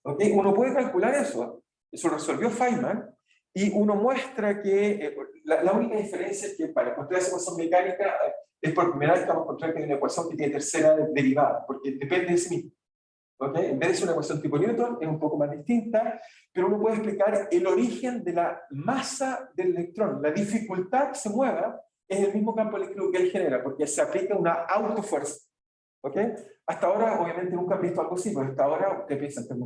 ¿Ok? Uno puede calcular eso. Eso resolvió Feynman, y uno muestra que la única diferencia es que para encontrar esa ecuación mecánica es por primera vez que vamos a encontrar que hay una ecuación que tiene tercera derivada, porque depende de sí mismo. ¿Ok? En vez de ser una ecuación tipo Newton, es un poco más distinta, pero uno puede explicar el origen de la masa del electrón. La dificultad que se mueva es el mismo campo eléctrico que él genera, porque se aplica una autofuerza. ¿Ok? Hasta ahora, obviamente, nunca han visto algo así, pero hasta ahora ustedes piensan que es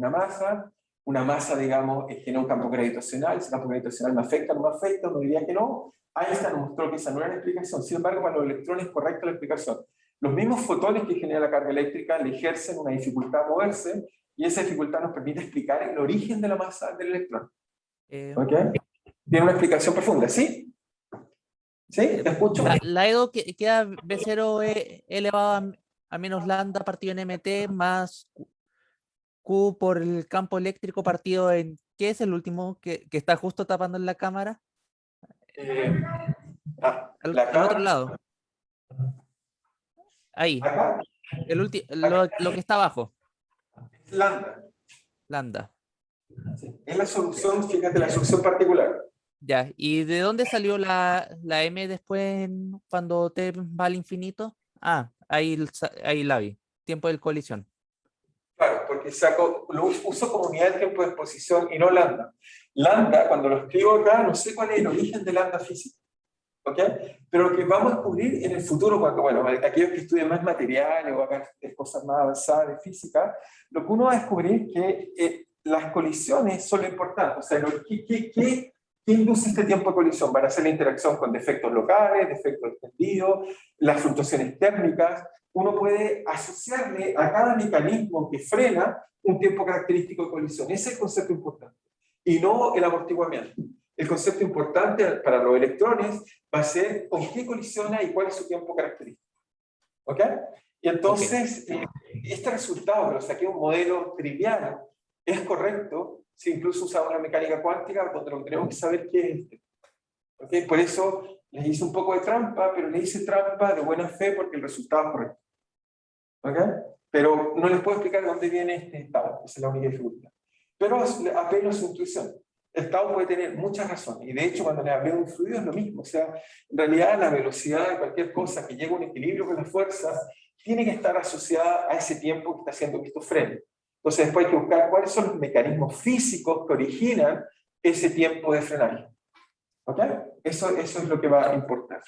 una masa, digamos, genera un campo gravitacional, ese campo gravitacional me afecta, no me afecta, uno diría que no. Einstein nos mostró que esa no era la explicación, sin embargo, para los electrones es correcta la explicación. Los mismos fotones que genera la carga eléctrica le ejercen una dificultad a moverse, y esa dificultad nos permite explicar el origen de la masa del electrón. ¿Ok? Tiene una explicación profunda, ¿sí? ¿Sí? ¿Te escucho? La EDO queda B0 elevado a menos lambda partido en MT más Q por el campo eléctrico partido en... ¿Qué es el último que está justo tapando en la cámara? Al otro lado. Ahí. Acá. Lo que está abajo. Es lambda. Lambda. Sí. Es la solución, fíjate, la solución particular. Ya, ¿y de dónde salió la M después cuando T va al infinito? Ah, ahí la vi. Tiempo de colisión. Claro, porque lo uso como unidad de tiempo de exposición y no lambda. Lambda, cuando lo escribo acá, no sé cuál es el origen de lambda física. ¿Ok? Pero lo que vamos a descubrir en el futuro, cuando, bueno, aquellos que estudian más materiales o hagan cosas más avanzadas de física, lo que uno va a descubrir es que las colisiones son lo importante. O sea, ¿qué induce este tiempo de colisión? Van a ser la interacción con defectos locales, defectos extendidos, las fluctuaciones térmicas. Uno puede asociarle a cada mecanismo que frena un tiempo característico de colisión. Ese es el concepto importante. Y no el amortiguamiento. El concepto importante para los electrones va a ser con qué colisiona y cuál es su tiempo característico. ¿Ok? Y entonces, este resultado, que lo saqué de un modelo trivial, es correcto si incluso usamos la mecánica cuántica, donde lo que tenemos que saber qué es este. ¿Ok? Por eso les hice un poco de trampa, pero les hice trampa de buena fe porque el resultado es correcto. ¿Ok? Pero no les puedo explicar de dónde viene este estado, esa es la única dificultad. Pero apelo a su intuición. El estado puede tener muchas razones, y de hecho cuando le hablé de un fluido es lo mismo. O sea, en realidad la velocidad de cualquier cosa que llegue a un equilibrio con las fuerzas tiene que estar asociada a ese tiempo que está haciendo que esto frene. Entonces después hay que buscar cuáles son los mecanismos físicos que originan ese tiempo de frenaje. ¿Ok? Eso es lo que va a importar.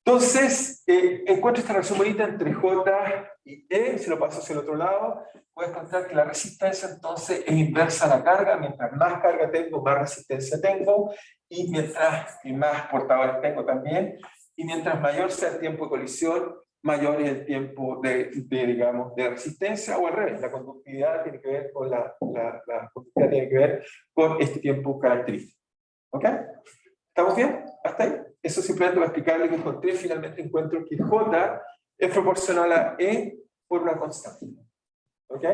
Entonces, encuentro esta relación bonita entre J y E, si lo paso hacia el otro lado, puedes encontrar que la resistencia entonces es inversa a la carga. Mientras más carga tengo, más resistencia tengo, y mientras más portadores tengo también, y mientras mayor sea el tiempo de colisión, mayor es el tiempo digamos, de resistencia, o al revés, la conductividad tiene que ver con la conductividad tiene que ver con este tiempo característico. ¿Ok? ¿Estamos bien? ¿Hasta ahí? Eso simplemente para explicarle que encontré. Finalmente encuentro que J es proporcional a E por una constante. ¿Ok?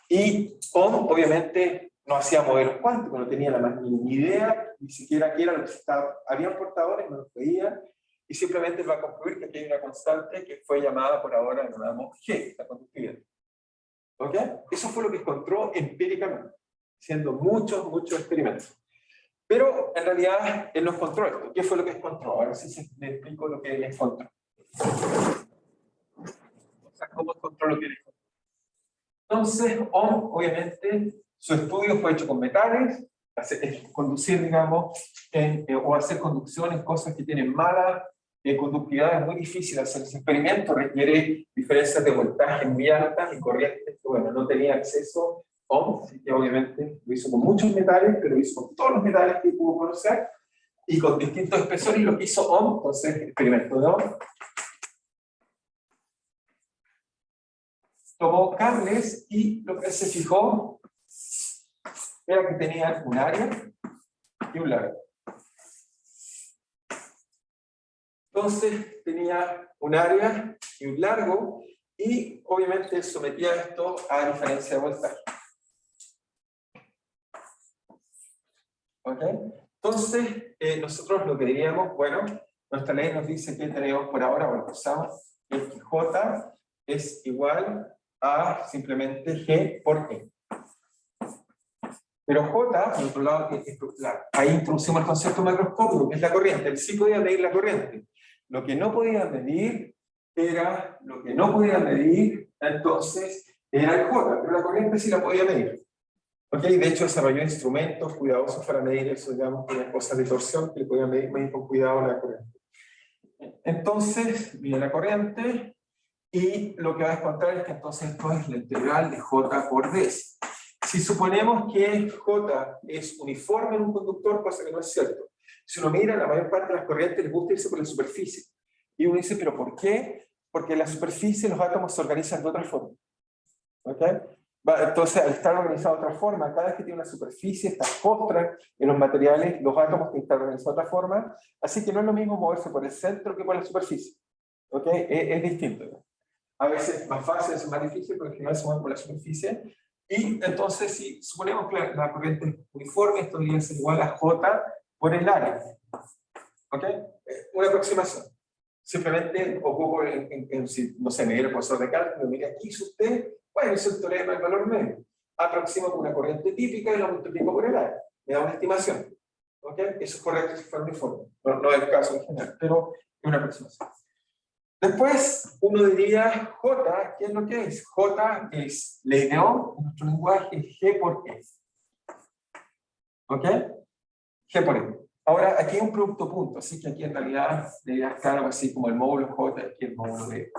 Y Ohm, obviamente, no hacía modelos cuánticos, no tenía la más mínima idea, ni siquiera qué era lo que estaba. Habían portadores, no los veía, y simplemente va a concluir que aquí hay una constante que fue llamada por ahora, lo llamamos G, la conductividad. ¿Ok? Eso fue lo que encontró empíricamente, haciendo muchos experimentos. Pero en realidad él no encontró esto. ¿Qué fue lo que encontró? Ahora sí le explico lo que él encontró. O sea, cómo encontró lo que él encontró. Entonces, Ohm, obviamente, su estudio fue hecho con metales, conducir, digamos, o hacer conducción en cosas que tienen mala conductividad. Es muy difícil hacer ese experimento, requiere diferencias de voltaje muy altas y corrientes que, bueno, no tenía acceso Ohm, así que obviamente lo hizo con muchos metales, pero lo hizo con todos los metales que pudo conocer y con distintos espesores. Y lo que hizo Ohm, entonces, el experimento de Ohm, tomó cables y lo que se fijó era que tenía un área y un largo. Entonces tenía un área y un largo, y obviamente sometía esto a diferencia de voltaje. ¿Ok? Entonces, nosotros lo que diríamos, bueno, nuestra ley nos dice que tenemos por ahora, bueno, usamos el que J es igual a simplemente G por E. Pero J, por otro lado, ahí introducimos el concepto macroscópico, que es la corriente. Él sí podía medir la corriente. Lo que no podía medir entonces era el J, pero la corriente sí la podía medir. ¿Okay? De hecho, desarrolló instrumentos cuidadosos para medir eso, digamos, con cosas de torsión que le podían medir con cuidado la corriente. Entonces, mide la corriente, y lo que va a encontrar es que entonces esto es la integral de J por D. Si suponemos que J es uniforme en un conductor, cosa que no es cierto. Si uno mira, la mayor parte de las corrientes les gusta irse por la superficie. Y uno dice, ¿pero por qué? Porque en la superficie los átomos se organizan de otra forma. ¿Ok? Entonces, al estar organizado de otra forma, cada vez que tiene una superficie, estas costras en los materiales, los átomos tienen que estar organizados de otra forma. Así que no es lo mismo moverse por el centro que por la superficie. ¿Ok? Es distinto, ¿no? A veces es más fácil, a veces es más difícil, pero en general se mueven por la superficie. Y entonces, si suponemos que la corriente es uniforme, esto debería ser igual a J por el área. ¿Ok? Una aproximación. Simplemente ocupo, no sé, medir el profesor de cálculo, mira, aquí hizo usted, bueno, hizo el teorema del valor medio. Aproximo con una corriente típica y la multiplico por el área. Me da una estimación. ¿Ok? ¿Ok? Eso es correcto si fuera uniforme. No es el caso en general, pero es una aproximación. Después, uno diría J, ¿qué es lo que es? J es ley de Ohm, en nuestro lenguaje, G por E. ¿Ok? G por E. Ahora, aquí hay un producto punto, así que aquí en realidad debería estar algo así como el módulo J, aquí el módulo de E.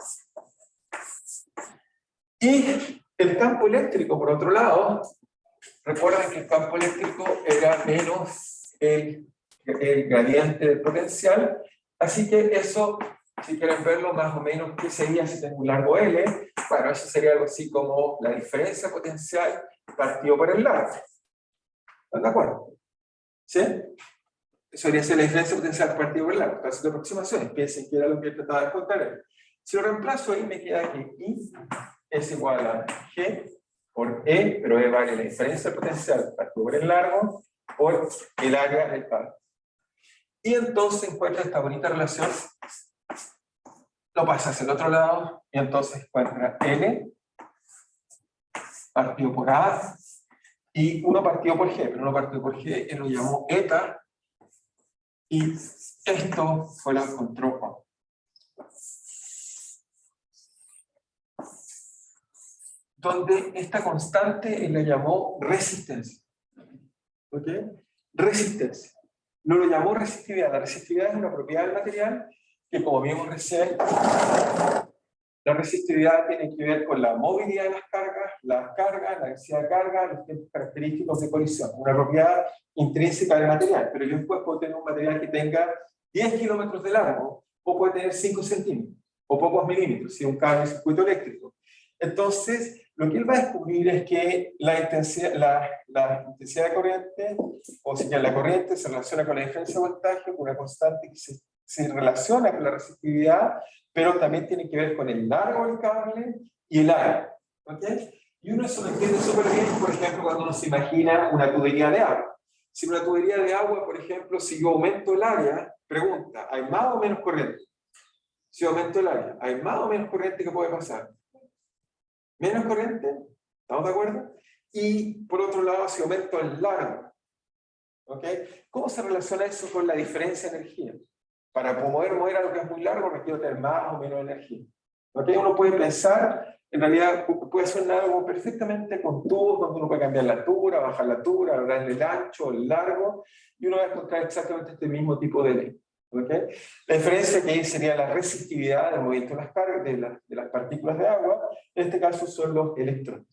Y el campo eléctrico, por otro lado, recuerden que el campo eléctrico era menos el gradiente del potencial, así que eso, si quieren verlo más o menos, ¿qué sería si tengo un largo L? Bueno, eso sería algo así como la diferencia potencial partido por el largo. ¿Están de acuerdo? ¿Sí? Eso debería ser la diferencia potencial partido por el largo. Caso de aproximaciones, piensen que era lo que trataba de contar. Si lo reemplazo ahí, me queda que I es igual a G por E, pero E vale la diferencia potencial partido por el largo por el área del cable. Y entonces encuentra esta bonita relación, lo pasa hacia el otro lado, y entonces encuentra L partido por A, y 1 partido por G, pero 1 partido por G, él lo llamó eta, y esto fue lo que encontró Ohm. Donde esta constante él la llamó resistencia. ¿Ok? Resistencia. No lo llamó resistividad. La resistividad es una propiedad del material que, como vimos recién, la resistividad tiene que ver con la movilidad de las cargas, la densidad de carga, los tiempos característicos de colisión. Una propiedad intrínseca del material. Pero yo después puedo tener un material que tenga 10 kilómetros de largo, o puede tener 5 centímetros, o pocos milímetros, si un cable de circuito eléctrico. Entonces, lo que él va a descubrir es que la intensidad de corriente, o sea, la corriente se relaciona con la diferencia de voltaje, con una constante que se relaciona con la resistividad, pero también tiene que ver con el largo del cable y el área. ¿Ok? Y uno eso lo entiende súper bien, por ejemplo, cuando uno se imagina una tubería de agua. Si una tubería de agua, por ejemplo, si yo aumento el área, pregunta, ¿hay más o menos corriente? Si aumento el área, ¿hay más o menos corriente que puede pasar? ¿Menos corriente? ¿Estamos de acuerdo? Y por otro lado, si aumento el largo, ¿ok? ¿Cómo se relaciona eso con la diferencia de energía? Para poder mover algo que es muy largo, requiero tener más o menos energía. ¿Ok? Uno puede pensar, en realidad puede ser algo perfectamente con tubos, donde uno puede cambiar la altura, bajar la altura, darle el ancho, el largo, y uno va a encontrar exactamente este mismo tipo de ley. ¿Okay? La diferencia que ahí sería la resistividad del movimiento de las cargas, de las partículas de agua, en este caso son los electrones.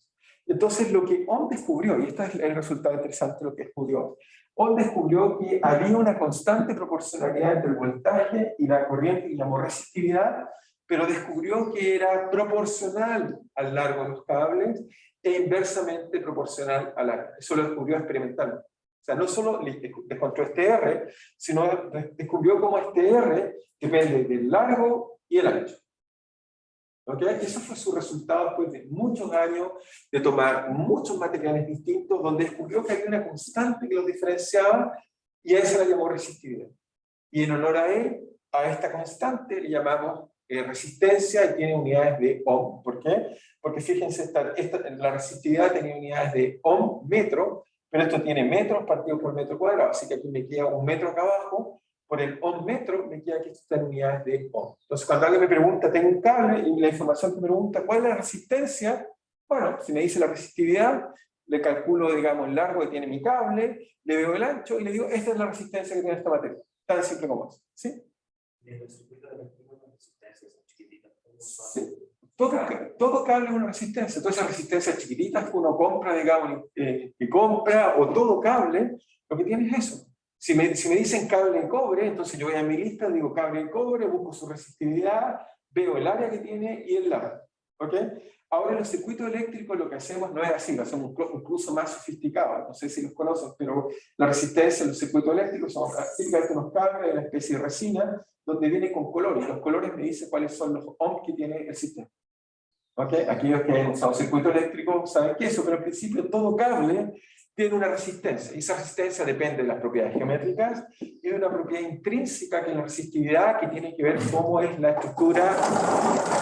Entonces lo que Ohm descubrió, y este es el resultado interesante de lo que descubrió, Ohm descubrió que había una constante proporcionalidad entre el voltaje y la corriente que llamó resistividad, pero descubrió que era proporcional al largo de los cables e inversamente proporcional al área. Eso lo descubrió experimentalmente. O sea, no solo encontró este R, sino descubrió cómo este R depende del largo y el ancho. ¿Ok? Eso fue su resultado después de muchos años de tomar muchos materiales distintos, donde descubrió que había una constante que los diferenciaba, y a esa la llamó resistividad. Y en honor a él, a esta constante le llamamos resistencia, y tiene unidades de Ohm. ¿Por qué? Porque fíjense, la resistividad tenía unidades de Ohm, metro, pero esto tiene metros partido por metro cuadrado, así que aquí me queda un metro acá abajo, por el Ohm metro me queda que esto está en unidades de Ohm. Entonces cuando alguien me pregunta, tengo un cable, y la información que me pregunta, ¿cuál es la resistencia? Bueno, si me dice la resistividad, le calculo, digamos, el largo que tiene mi cable, le veo el ancho, y le digo, esta es la resistencia que tiene esta materia. Tan simple como eso. ¿Sí? Sí. Todo cable es una resistencia. Todas esas resistencias chiquititas que uno compra, digamos, que compra, o todo cable, lo que tiene es eso. Si me dicen cable de cobre, entonces yo voy a mi lista, digo cable de cobre, busco su resistividad, veo el área que tiene y el largo. ¿Ok? Ahora en los circuitos eléctricos lo que hacemos no es así, lo hacemos incluso más sofisticado. No sé si los conocen, pero la resistencia en los circuitos eléctricos son típicamente unos cables de una especie de resina, donde viene con colores. Los colores me dicen cuáles son los ohms que tiene el sistema. ¿Ok? Aquellos que han usado circuito eléctrico saben que eso, pero en principio todo cable tiene una resistencia, y esa resistencia depende de las propiedades geométricas y de una propiedad intrínseca que es la resistividad, que tiene que ver cómo es la estructura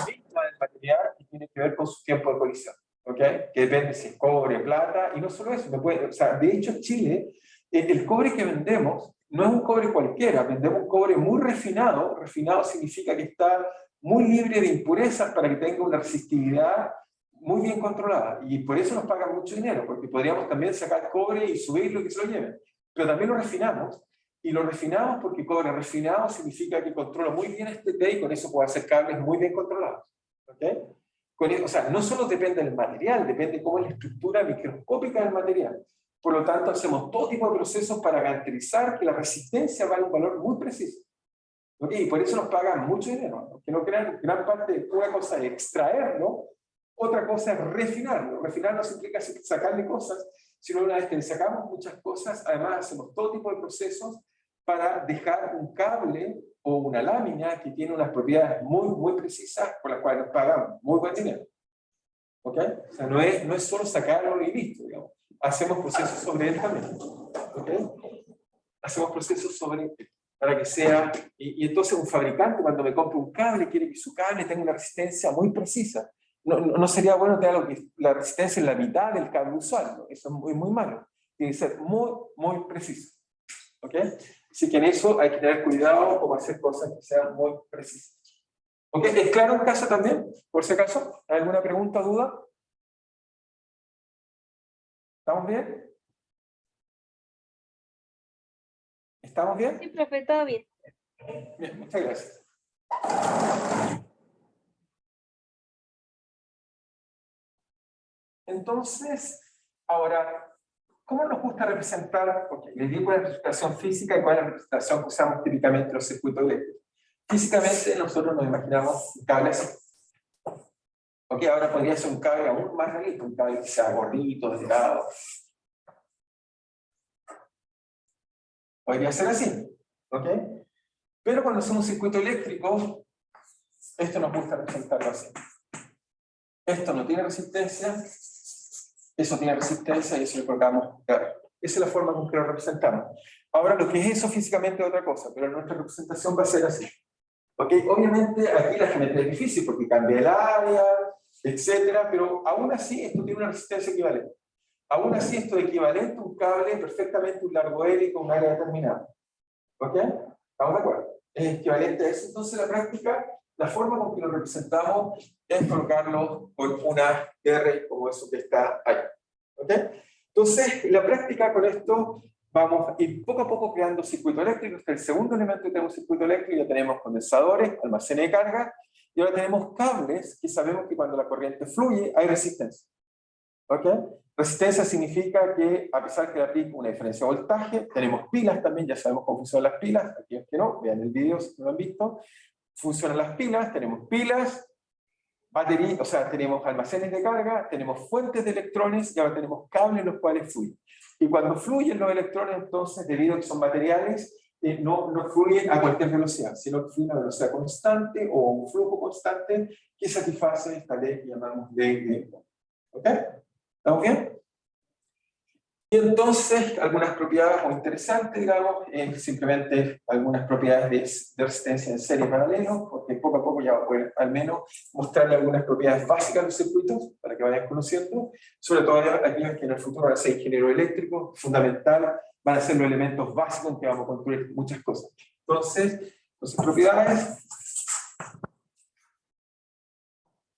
misma del material, y tiene que ver con su tiempo de colisión. ¿Ok? Que depende si es cobre, plata, y no solo eso, o sea, de hecho Chile, el cobre que vendemos no es un cobre cualquiera, vendemos un cobre muy refinado. Refinado significa que está muy libre de impurezas para que tenga una resistividad muy bien controlada. Y por eso nos pagan mucho dinero, porque podríamos también sacar cobre y subirlo y que se lo lleven. Pero también lo refinamos. Y lo refinamos porque cobre refinado significa que controla muy bien este T y con eso puedo hacer cables muy bien controlados. ¿Okay? O sea, no solo depende del material, depende cómo es la estructura microscópica del material. Por lo tanto, hacemos todo tipo de procesos para garantizar que la resistencia vale un valor muy preciso. ¿Okay? Y por eso nos pagan mucho dinero. Que no crean, gran parte, una cosa es extraerlo, otra cosa es refinarlo. Refinarlo significa sacarle cosas, sino una vez que le sacamos muchas cosas, además hacemos todo tipo de procesos para dejar un cable o una lámina que tiene unas propiedades muy, muy precisas por las cuales nos pagan muy buen dinero. ¿Ok? O sea, no es solo sacarlo y listo, digamos. Hacemos procesos sobre él también. ¿Ok? Hacemos procesos sobre para que sea... Y entonces un fabricante cuando me compra un cable quiere que su cable tenga una resistencia muy precisa. No sería bueno tener la resistencia en la mitad del cable usual, ¿no? Eso es muy, muy malo. Tiene que ser muy, muy preciso. ¿Ok? Así que en eso hay que tener cuidado como hacer cosas que sean muy precisas. ¿Ok? ¿Es claro en casa también? Por si acaso, ¿alguna pregunta o duda? ¿Estamos bien? ¿Estamos bien? Sí, profe, todo bien. Bien, muchas gracias. Entonces, ahora, ¿cómo nos gusta representar? Ok, les digo cuál es la representación física y cuál es la representación que usamos típicamente en los circuitos eléctricos. Físicamente, nosotros nos imaginamos un cable así. Ok, ahora podría ser un cable aún más realista, un cable que sea gordito, delgado. Podría ser así. Ok. Pero cuando hacemos un circuito eléctrico, esto nos gusta representarlo así. Esto no tiene resistencia, eso tiene resistencia y eso le colocamos carga. Esa es la forma con que lo representamos. Ahora, lo que es eso físicamente es otra cosa, pero nuestra representación va a ser así. ¿Ok? Obviamente aquí la geometría es difícil porque cambia el área, etcétera, pero aún así esto tiene una resistencia equivalente. Aún así esto es equivalente a un cable perfectamente un largo L con un área determinada. ¿Ok? ¿Estamos de acuerdo? Es equivalente a eso. Entonces, la práctica, la forma con que lo representamos es colocarlo con una R como eso que está ahí. ¿Ok? Entonces, la práctica con esto, vamos a ir poco a poco creando circuito eléctrico. Este es el segundo elemento que tenemos circuito eléctrico. Ya tenemos condensadores, almacenes de carga, y ahora tenemos cables que sabemos que cuando la corriente fluye hay resistencia. ¿Ok? Resistencia significa que a pesar que le aplico una diferencia de voltaje, tenemos pilas también, ya sabemos cómo funcionan las pilas, aquellos que no, vean el video si no lo han visto. Funcionan las pilas, tenemos pilas, baterías, o sea, tenemos almacenes de carga, tenemos fuentes de electrones y ahora tenemos cables en los cuales fluyen. Y cuando fluyen los electrones, entonces, debido a que son materiales, no fluyen a cualquier velocidad, sino que fluyen a una velocidad constante o un flujo constante que satisface esta ley que llamamos ley de Ohm. ¿Ok? ¿Estamos bien? Y entonces, algunas propiedades muy interesantes, digamos, simplemente algunas propiedades de resistencia en serie paralelo, porque poco a poco ya voy a poder al menos mostrarle algunas propiedades básicas de los circuitos, para que vayan conociendo, sobre todo aquellos que en el futuro van a ser ingeniero eléctrico, fundamental, van a ser los elementos básicos en que vamos a construir muchas cosas. Entonces propiedades.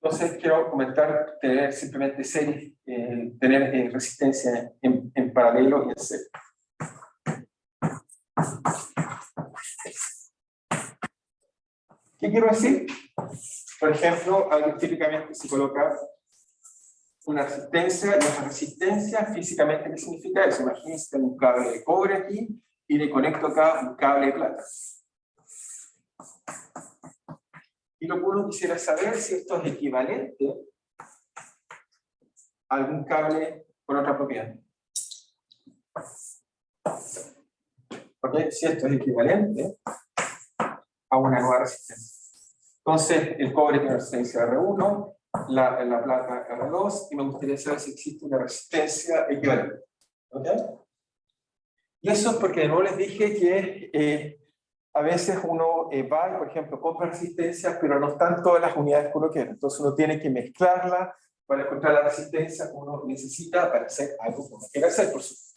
Entonces, quiero comentar, tener simplemente series, tener resistencia en paralelo y en serie. ¿Qué quiero decir? Por ejemplo, típicamente se coloca una resistencia, y esa resistencia físicamente, ¿qué significa eso? Imagínense, tengo un cable de cobre aquí y le conecto acá un cable de plata. Y lo que uno quisiera saber si esto es equivalente a algún cable con otra propiedad. ¿Okay? Si esto es equivalente a una nueva resistencia. Entonces, el cobre tiene resistencia R1, la plata R2, y me gustaría saber si existe una resistencia equivalente. ¿Okay? Y eso es porque de nuevo les dije que a veces uno va y, por ejemplo, compra resistencias, pero no están todas las unidades que uno quiere. Entonces uno tiene que mezclarla para encontrar la resistencia que uno necesita para hacer algo que uno quiere hacer, por supuesto.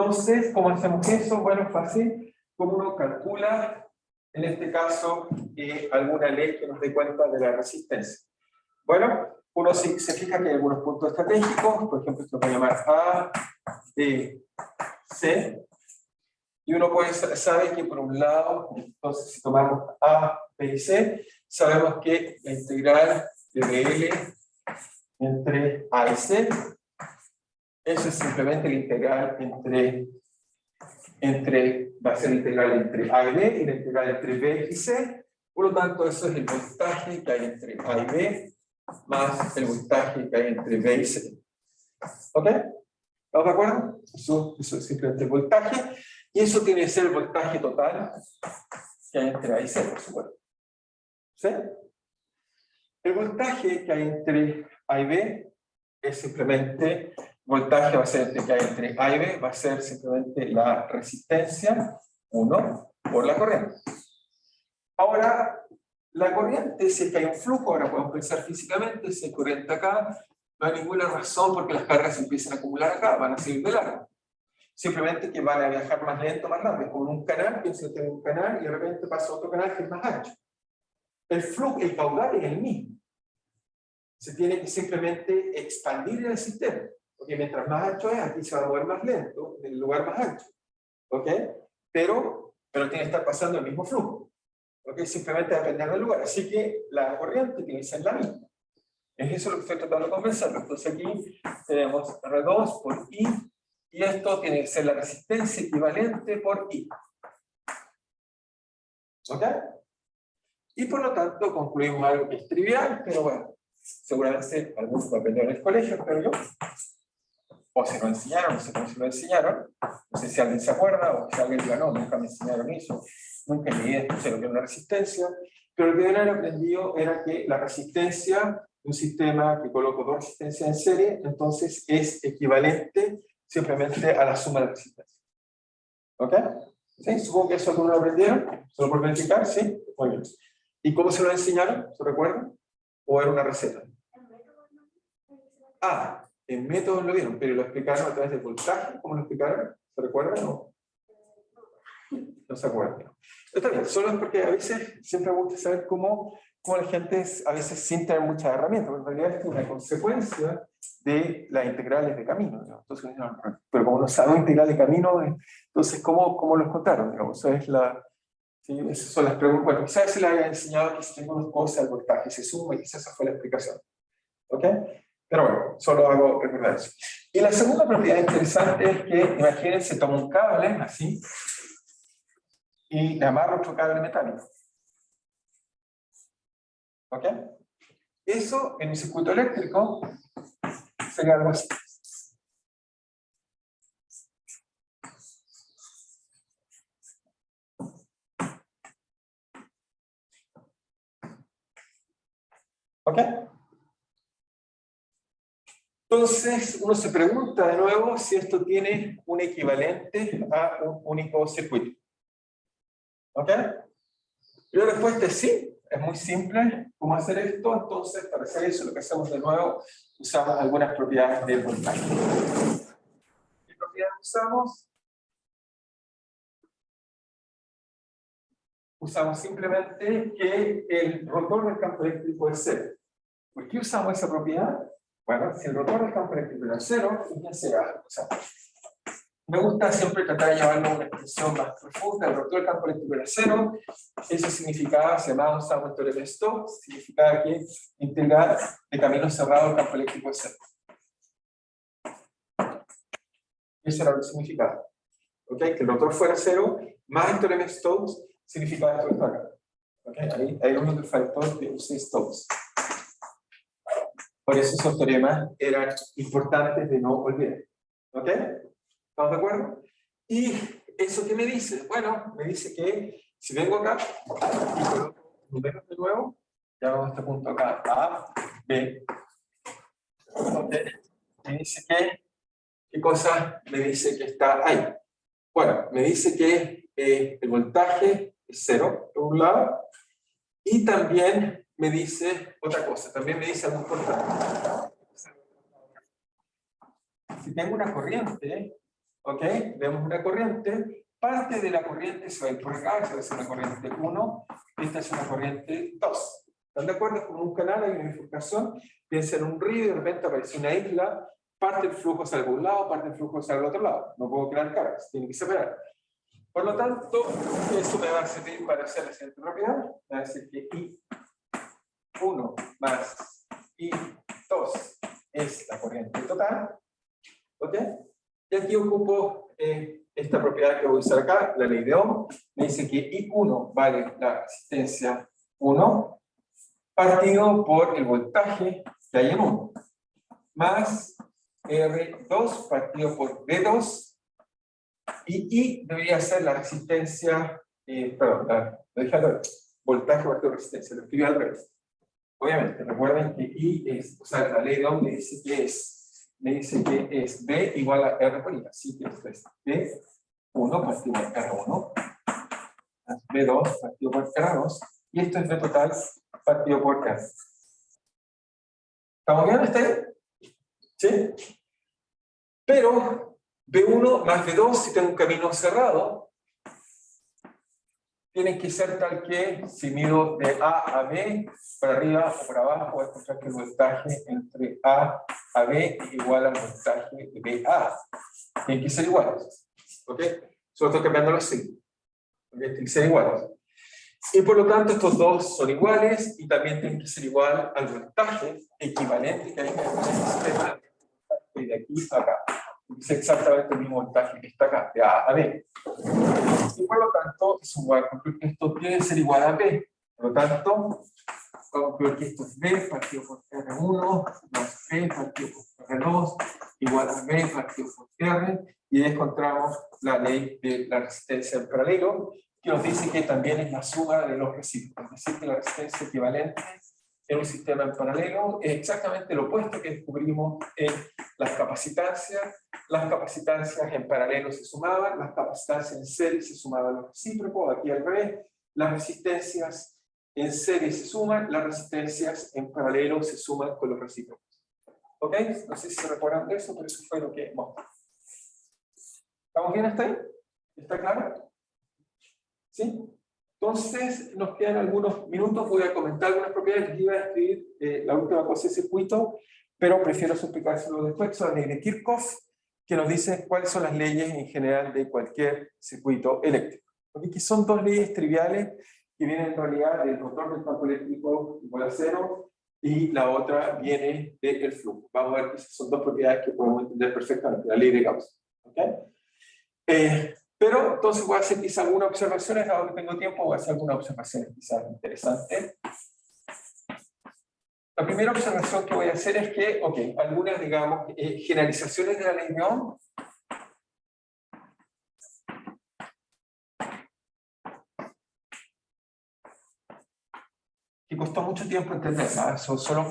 Entonces, ¿cómo hacemos eso? Bueno, fácil. ¿Cómo uno calcula, en este caso, alguna ley que nos dé cuenta de la resistencia? Bueno, uno se fija que hay algunos puntos estratégicos, por ejemplo, esto lo voy a llamar A, B, C, y uno sabe que por un lado, entonces si tomamos A, B y C, sabemos que la integral de BL entre A y C, eso es simplemente la integral va a ser la integral entre A y B y la integral entre B y C, por lo tanto eso es el voltaje que hay entre A y B más el voltaje que hay entre B y C. ¿Ok? ¿Estamos de acuerdo? Eso es simplemente el voltaje, y eso tiene que ser el voltaje total que hay entre A y C, por supuesto. ¿Sí? El voltaje que hay entre A y B es simplemente, voltaje va a ser que hay entre A y B, va a ser simplemente la resistencia 1 por la corriente. Ahora, la corriente, si es que hay un flujo, ahora podemos pensar físicamente, si hay corriente acá, no hay ninguna razón porque las cargas se empiecen a acumular acá, van a seguir de largo. Simplemente que van a viajar más lento, más rápido, como en un canal, pienso que tengo un canal y de repente pasa otro canal que es más ancho. El flujo, el caudal es el mismo. Se tiene que simplemente expandir el sistema, porque mientras más ancho es, aquí se va a mover más lento, en el lugar más ancho. ¿Ok? Pero tiene que estar pasando el mismo flujo. ¿Ok? Simplemente depende del lugar. Así que la corriente tiene que ser la misma. Es eso lo que estoy tratando de convencerlo. Entonces aquí tenemos R2 por I, y esto tiene que ser la resistencia equivalente por I. ¿Ok? Y por lo tanto concluimos algo que es trivial, pero bueno, seguramente algunos lo aprendieron en el colegio, pero yo, o se lo enseñaron, no sé cómo se lo enseñaron, no sé si alguien se acuerda, o si alguien diga, no, nunca me enseñaron eso, nunca en mi vida escuché lo que era una resistencia, pero lo que deben haber aprendido era que la resistencia de un sistema que coloco dos resistencias en serie, entonces es equivalente simplemente a la suma de resistencias. ¿Ok? ¿Sí? Supongo que eso algunos lo aprendieron, ¿se lo pueden verificar? ¿Sí? Muy bien. ¿Y cómo se lo enseñaron? ¿Se recuerdan? ¿O era una receta? Ah, en métodos lo vieron, pero lo explicaron a través del voltaje. ¿Cómo lo explicaron? ¿Se recuerdan o no se acuerdan? Está bien, solo es porque a veces siempre me gusta saber cómo la gente a veces sin tener muchas herramientas, porque en realidad es una consecuencia de las integrales de camino, ¿no? Entonces, pero como no saben integral de camino, entonces ¿cómo lo contaron? Digamos, eso es la... ¿Sí? Esas son las preguntas. Bueno, quizás se le haya enseñado que si tengo unas cosas, el voltaje se suma, y quizás esa fue la explicación. ¿Ok? Pero bueno, solo hago recordar eso. Y la segunda propiedad interesante es que, imagínense, tomo un cable, así, y le amarro otro cable metálico. ¿Ok? Eso, en un circuito eléctrico, sería algo así. ¿Ok? Entonces, uno se pregunta de nuevo si esto tiene un equivalente a un único circuito. ¿Ok? Y la respuesta es sí, es muy simple cómo hacer esto. Entonces, para hacer eso, lo que hacemos de nuevo, usamos algunas propiedades del voltaje. ¿Qué propiedades usamos? Usamos simplemente que el rotor del campo eléctrico es cero. ¿Por qué usamos esa propiedad? Bueno, si el rotor del campo eléctrico era cero, fíjense algo. O sea, me gusta siempre tratar de llevarlo a una expresión más profunda. El rotor del campo eléctrico era cero. Eso significaba, se llamaba un teorema de Stokes, significaba que integral de camino cerrado el campo eléctrico es cero. Eso era lo que significaba. ¿Ok? Que el rotor fuera cero, más el teorema de Stokes, significaba esto que está acá. ¿Okay? Ahí lo único que faltó es que use Stokes. Por eso esos teoremas eran importantes de no olvidar. ¿Ok? ¿Estamos de acuerdo? ¿Y eso qué me dice? Bueno, me dice que si vengo acá y coloco números de nuevo, ya vamos a este punto acá, A, B. ¿Ok? Me dice que, ¿qué cosa me dice que está ahí? Bueno, me dice que el voltaje es cero, por un lado, y también me dice otra cosa, también me dice algo importante. Si tengo una corriente ¿Ok? Vemos una corriente. Parte de la corriente se va a ir por acá, esa va a ser una corriente 1, esta es una corriente 2. ¿Están de acuerdo? Como un canal hay una bifurcación, piensa en un río y de repente aparece una isla, parte del flujo sale por un lado, parte del flujo sale al otro lado. No puedo crear cargas, tiene que separar. Por lo tanto, eso me va a servir para hacer la siguiente propiedad. Me va a decir que I1 más I2 es la corriente total. ¿Ok? Y aquí ocupo esta propiedad que voy a usar acá, la ley de Ohm. Me dice que I1 vale la resistencia 1 partido por el voltaje que hay en 1, más R2 partido por V2, y I debería ser la resistencia, lo dije al revés, voltaje partido resistencia, lo escribí al revés. Obviamente, recuerden que I es, o sea, la ley de Ohm me dice que es B igual a R por I, así que esto es B1 partido por R1, más B2 partido por R2, y esto es B total partido por R. ¿Estamos bien hasta ahí? ¿Sí? Pero B1 más B2, si tengo un camino cerrado, tiene que ser tal que si mido de A a B, para arriba o para abajo, voy a encontrar que el voltaje entre A a B es igual al voltaje de B a A. Tienen que ser iguales. ¿Ok? Solo estoy cambiando los signos. ¿Ok? Tienen que ser iguales. Y por lo tanto, estos dos son iguales y también tienen que ser igual al voltaje equivalente que hay en el sistema de aquí a acá. Es exactamente el mismo voltaje que está acá, de A a B. Y por lo tanto, esto debe ser igual a B. Por lo tanto, vamos a concluir que esto es B partido por R1 más B partido por R2 igual a B partido por R, y ahí encontramos la ley de la resistencia en paralelo, que nos dice que también es la suma de los recíprocos. Es decir, que la resistencia equivalente en un sistema en paralelo es exactamente lo opuesto que descubrimos en las capacitancias. Las capacitancias en paralelo se sumaban, las capacitancias en serie se sumaban a los recíprocos, aquí al revés. Las resistencias en serie se suman, las resistencias en paralelo se suman con los recíprocos. ¿Ok? No sé si se recuerdan de eso, pero eso fue lo que mostré. ¿Estamos bien hasta ahí? ¿Está claro? ¿Sí? Entonces, nos quedan algunos minutos, voy a comentar algunas propiedades, les iba a escribir la última cosa de circuito, pero prefiero explicárselo después. Son la ley de Kirchhoff, que nos dice cuáles son las leyes en general de cualquier circuito eléctrico. Porque aquí son dos leyes triviales que vienen en realidad del motor del campo eléctrico igual a cero, y la otra viene del flujo. Vamos a ver que esas son dos propiedades que podemos entender perfectamente, la ley de Gauss. ¿Okay? Pero entonces voy a hacer quizás algunas observaciones, ahora que tengo tiempo voy a hacer algunas observaciones quizás interesantes. La primera observación que voy a hacer es que, algunas, digamos, generalizaciones de la ley de Ohm. Que costó mucho tiempo entenderlas, solo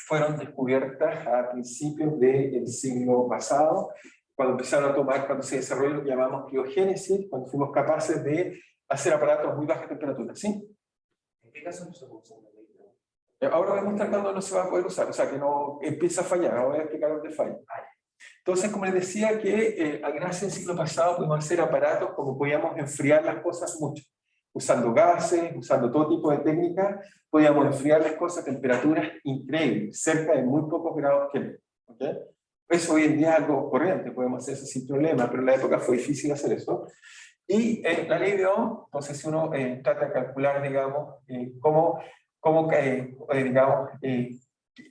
fueron descubiertas a principios del siglo pasado, cuando empezaron a tomar, cuando se desarrolló lo que llamamos criogénesis, cuando fuimos capaces de hacer aparatos a muy baja temperatura, ¿sí? ¿En qué caso no se usa la ley de Ohm? Ahora vamos a mostrar cuando no se va a poder usar, o sea, que no empieza a fallar, ahora voy a explicar dónde falla. Entonces, como les decía, que gracias al siglo pasado pudimos hacer aparatos como podíamos enfriar las cosas mucho. Usando gases, usando todo tipo de técnicas, podíamos enfriar las cosas a temperaturas increíbles, cerca de muy pocos grados Kelvin. ¿Okay? Eso hoy en día es algo corriente, podemos hacer eso sin problema, pero en la época fue difícil hacer eso. Y la ley de Ohm, entonces si uno trata de calcular, digamos, digamos, qué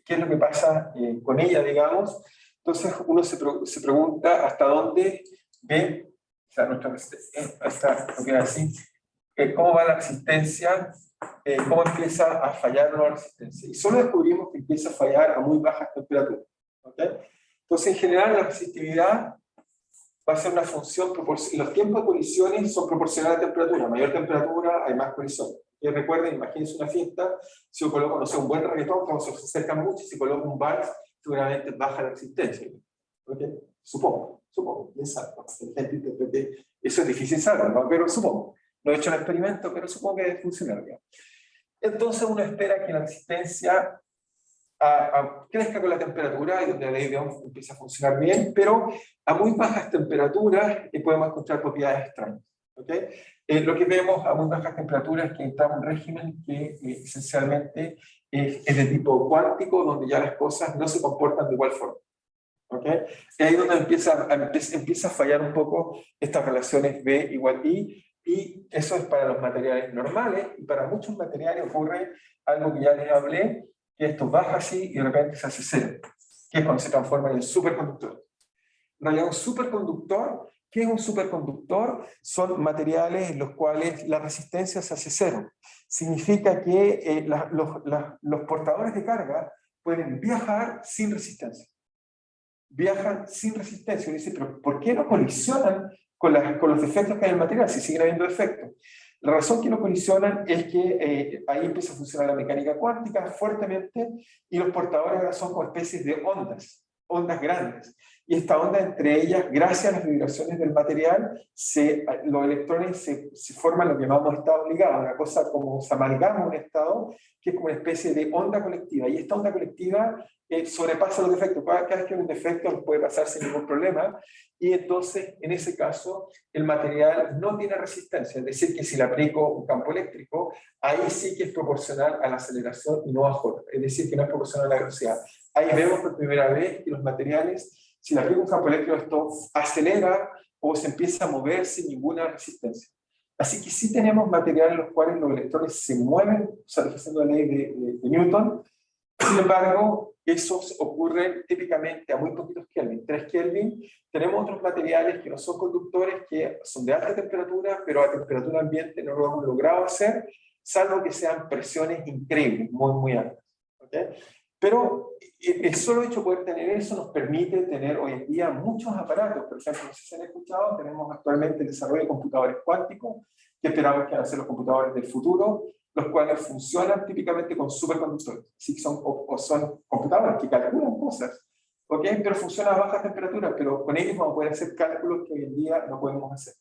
es lo que pasa con ella, digamos, entonces uno se pregunta hasta dónde ve, o sea, lo que así, cómo va la resistencia, cómo empieza a fallar la resistencia. Y solo descubrimos que empieza a fallar a muy bajas temperaturas. ¿Okay? Entonces, en general, la resistividad va a ser una función proporcional. Los tiempos de colisiones son proporcionales a la temperatura. A mayor temperatura hay más colisiones. Y recuerden, imagínense una fiesta, si yo coloco, no sé, un buen reggaetón, como se acercan mucho, si coloco un vals, seguramente baja la resistencia. ¿Okay? Supongo, exacto. Eso es difícil saber, ¿no? Pero supongo. No he hecho el experimento, pero supongo que debe funcionar bien. Entonces uno espera que la resistencia crezca con la temperatura y donde la ley de Ohm empieza a funcionar bien, pero a muy bajas temperaturas podemos encontrar propiedades extrañas. ¿Okay? Lo que vemos a muy bajas temperaturas es que está un régimen que esencialmente es de tipo cuántico, donde ya las cosas no se comportan de igual forma. ¿Okay? Y ahí es donde empieza a fallar un poco estas relaciones B igual I, y eso es para los materiales normales, y para muchos materiales ocurre algo que ya les hablé, que esto baja así y de repente se hace cero, que es cuando se transforma en superconductor. En realidad, un superconductor, ¿qué es un superconductor? Son materiales en los cuales la resistencia se hace cero. Significa que los portadores de carga pueden viajar sin resistencia. Viajan sin resistencia. Y dice, pero ¿por qué no colisionan con los defectos que hay en el material si siguen habiendo defectos? La razón que no colisionan es que ahí empieza a funcionar la mecánica cuántica fuertemente, y los portadores ahora son como especies de ondas grandes. Y esta onda, entre ellas, gracias a las vibraciones del material, los electrones se forman lo que llamamos estado ligado, una cosa como se amalgama un estado, que es como una especie de onda colectiva. Y esta onda colectiva sobrepasa los defectos. Cada vez que hay un defecto nos puede pasar sin ningún problema, y entonces, en ese caso, el material no tiene resistencia. Es decir, que si le aplico un campo eléctrico, ahí sí que es proporcional a la aceleración y no a J. Es decir, que no es proporcional a la velocidad. Ahí vemos por primera vez que los materiales, si le aplico un campo eléctrico, esto acelera o se empieza a mover sin ninguna resistencia. Así que sí tenemos materiales en los cuales los electrones se mueven, satisfaciendo la ley de Newton. Sin embargo, esos ocurren típicamente a muy poquitos Kelvin, 3 Kelvin. Tenemos otros materiales que no son conductores, que son de alta temperatura, pero a temperatura ambiente no lo hemos logrado hacer, salvo que sean presiones increíbles, muy, muy altas. ¿Okay? Pero el solo hecho de poder tener eso nos permite tener hoy en día muchos aparatos. Por ejemplo, no sé si han escuchado, tenemos actualmente el desarrollo de computadores cuánticos, que esperamos que van a ser los computadores del futuro, los cuales funcionan típicamente con superconductores. Así que son computadores que calculan cosas, ¿okay? Pero funcionan a baja temperatura, pero con ellos vamos a poder hacer cálculos que hoy en día no podemos hacer.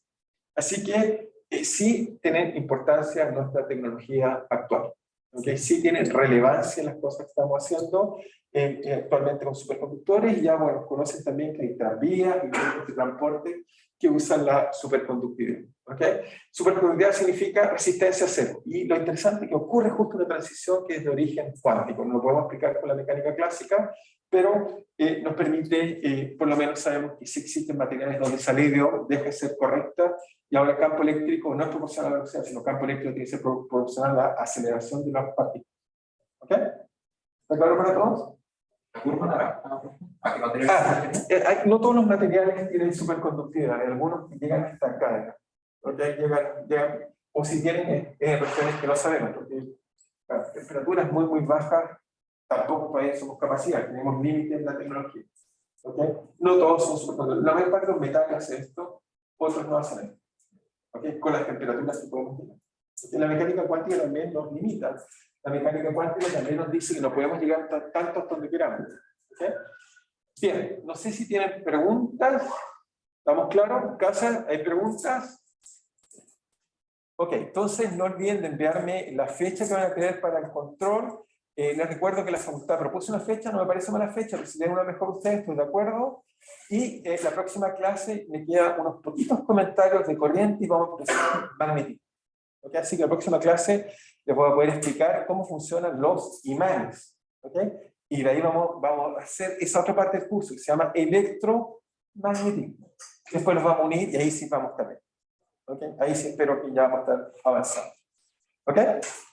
Así que sí tienen importancia en nuestra tecnología actual. ¿Okay? Sí tienen relevancia en las cosas que estamos haciendo actualmente con superconductores, y ya bueno, conocen también que hay tranvías y grupos de transporte que usan la superconductividad. ¿Okay? Superconductividad significa resistencia cero, y lo interesante es que ocurre justo una transición que es de origen cuántico. No lo podemos explicar con la mecánica clásica, pero nos permite, por lo menos sabemos que sí existen materiales donde esa ley de Ohm deja de ser correcta, y ahora el campo eléctrico no es proporcional a la velocidad, sino el campo eléctrico tiene que ser proporcional a la aceleración de las partículas. ¿Ok? ¿Está claro para todos? No todos los materiales tienen superconductividad, hay algunos que llegan a esta carga. ¿Okay? Llegan, o si tienen regiones que no sabemos, porque a temperaturas muy, muy bajas tampoco todavía somos capaces, tenemos límites en la tecnología. ¿Okay? No todos son superconductores. La mayor parte de los metales hacen esto, otros no hacen esto. ¿Okay? Con las temperaturas que podemos llegar. La mecánica cuántica también nos limita. La mecánica cuántica también nos dice que no podemos llegar tanto hasta donde queramos. ¿Okay? Bien, no sé si tienen preguntas. ¿Estamos claros? ¿Casa? ¿Hay preguntas? Ok, entonces no olviden de enviarme la fecha que van a tener para el control. Les recuerdo que la facultad propuso una fecha, no me parece mala fecha, pero si tienen una mejor ustedes, estoy de acuerdo. Y la próxima clase me quedan unos poquitos comentarios de corriente y vamos a empezar magnetismo. ¿Okay? Así que la próxima clase les voy a poder explicar cómo funcionan los imanes. ¿Okay? Y de ahí vamos a hacer esa otra parte del curso que se llama electromagnetismo. Después los vamos a unir y ahí sí vamos también. ¿Okay? Ahí sí espero que ya vamos a estar avanzando. ¿Ok?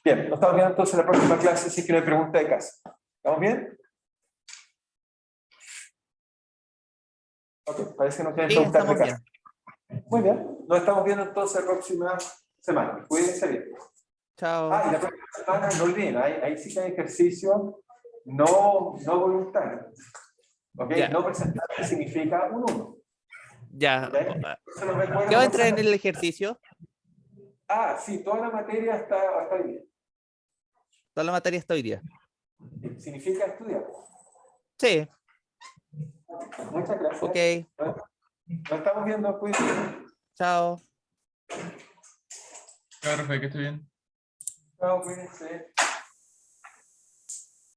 Bien, nos estamos viendo entonces en la próxima clase, si es que no hay pregunta de casa. ¿Estamos bien? Ok, parece que no tienen preguntas de casa. Muy bien, nos estamos viendo entonces la próxima semana. Cuídense bien. Chao. Y la próxima semana, no olviden, ahí sí que hay ejercicio no voluntario. ¿Ok? Ya. No presentable significa un 1. Ya. ¿Okay? ¿Qué va a entrar en el ejercicio? Sí, toda la materia está hoy día. Toda la materia está hoy día. Significa estudiar. Sí. Muchas gracias. Ok. Nos estamos viendo. Cuídense. Chao. Claro, que esté bien. Chao, cuídense.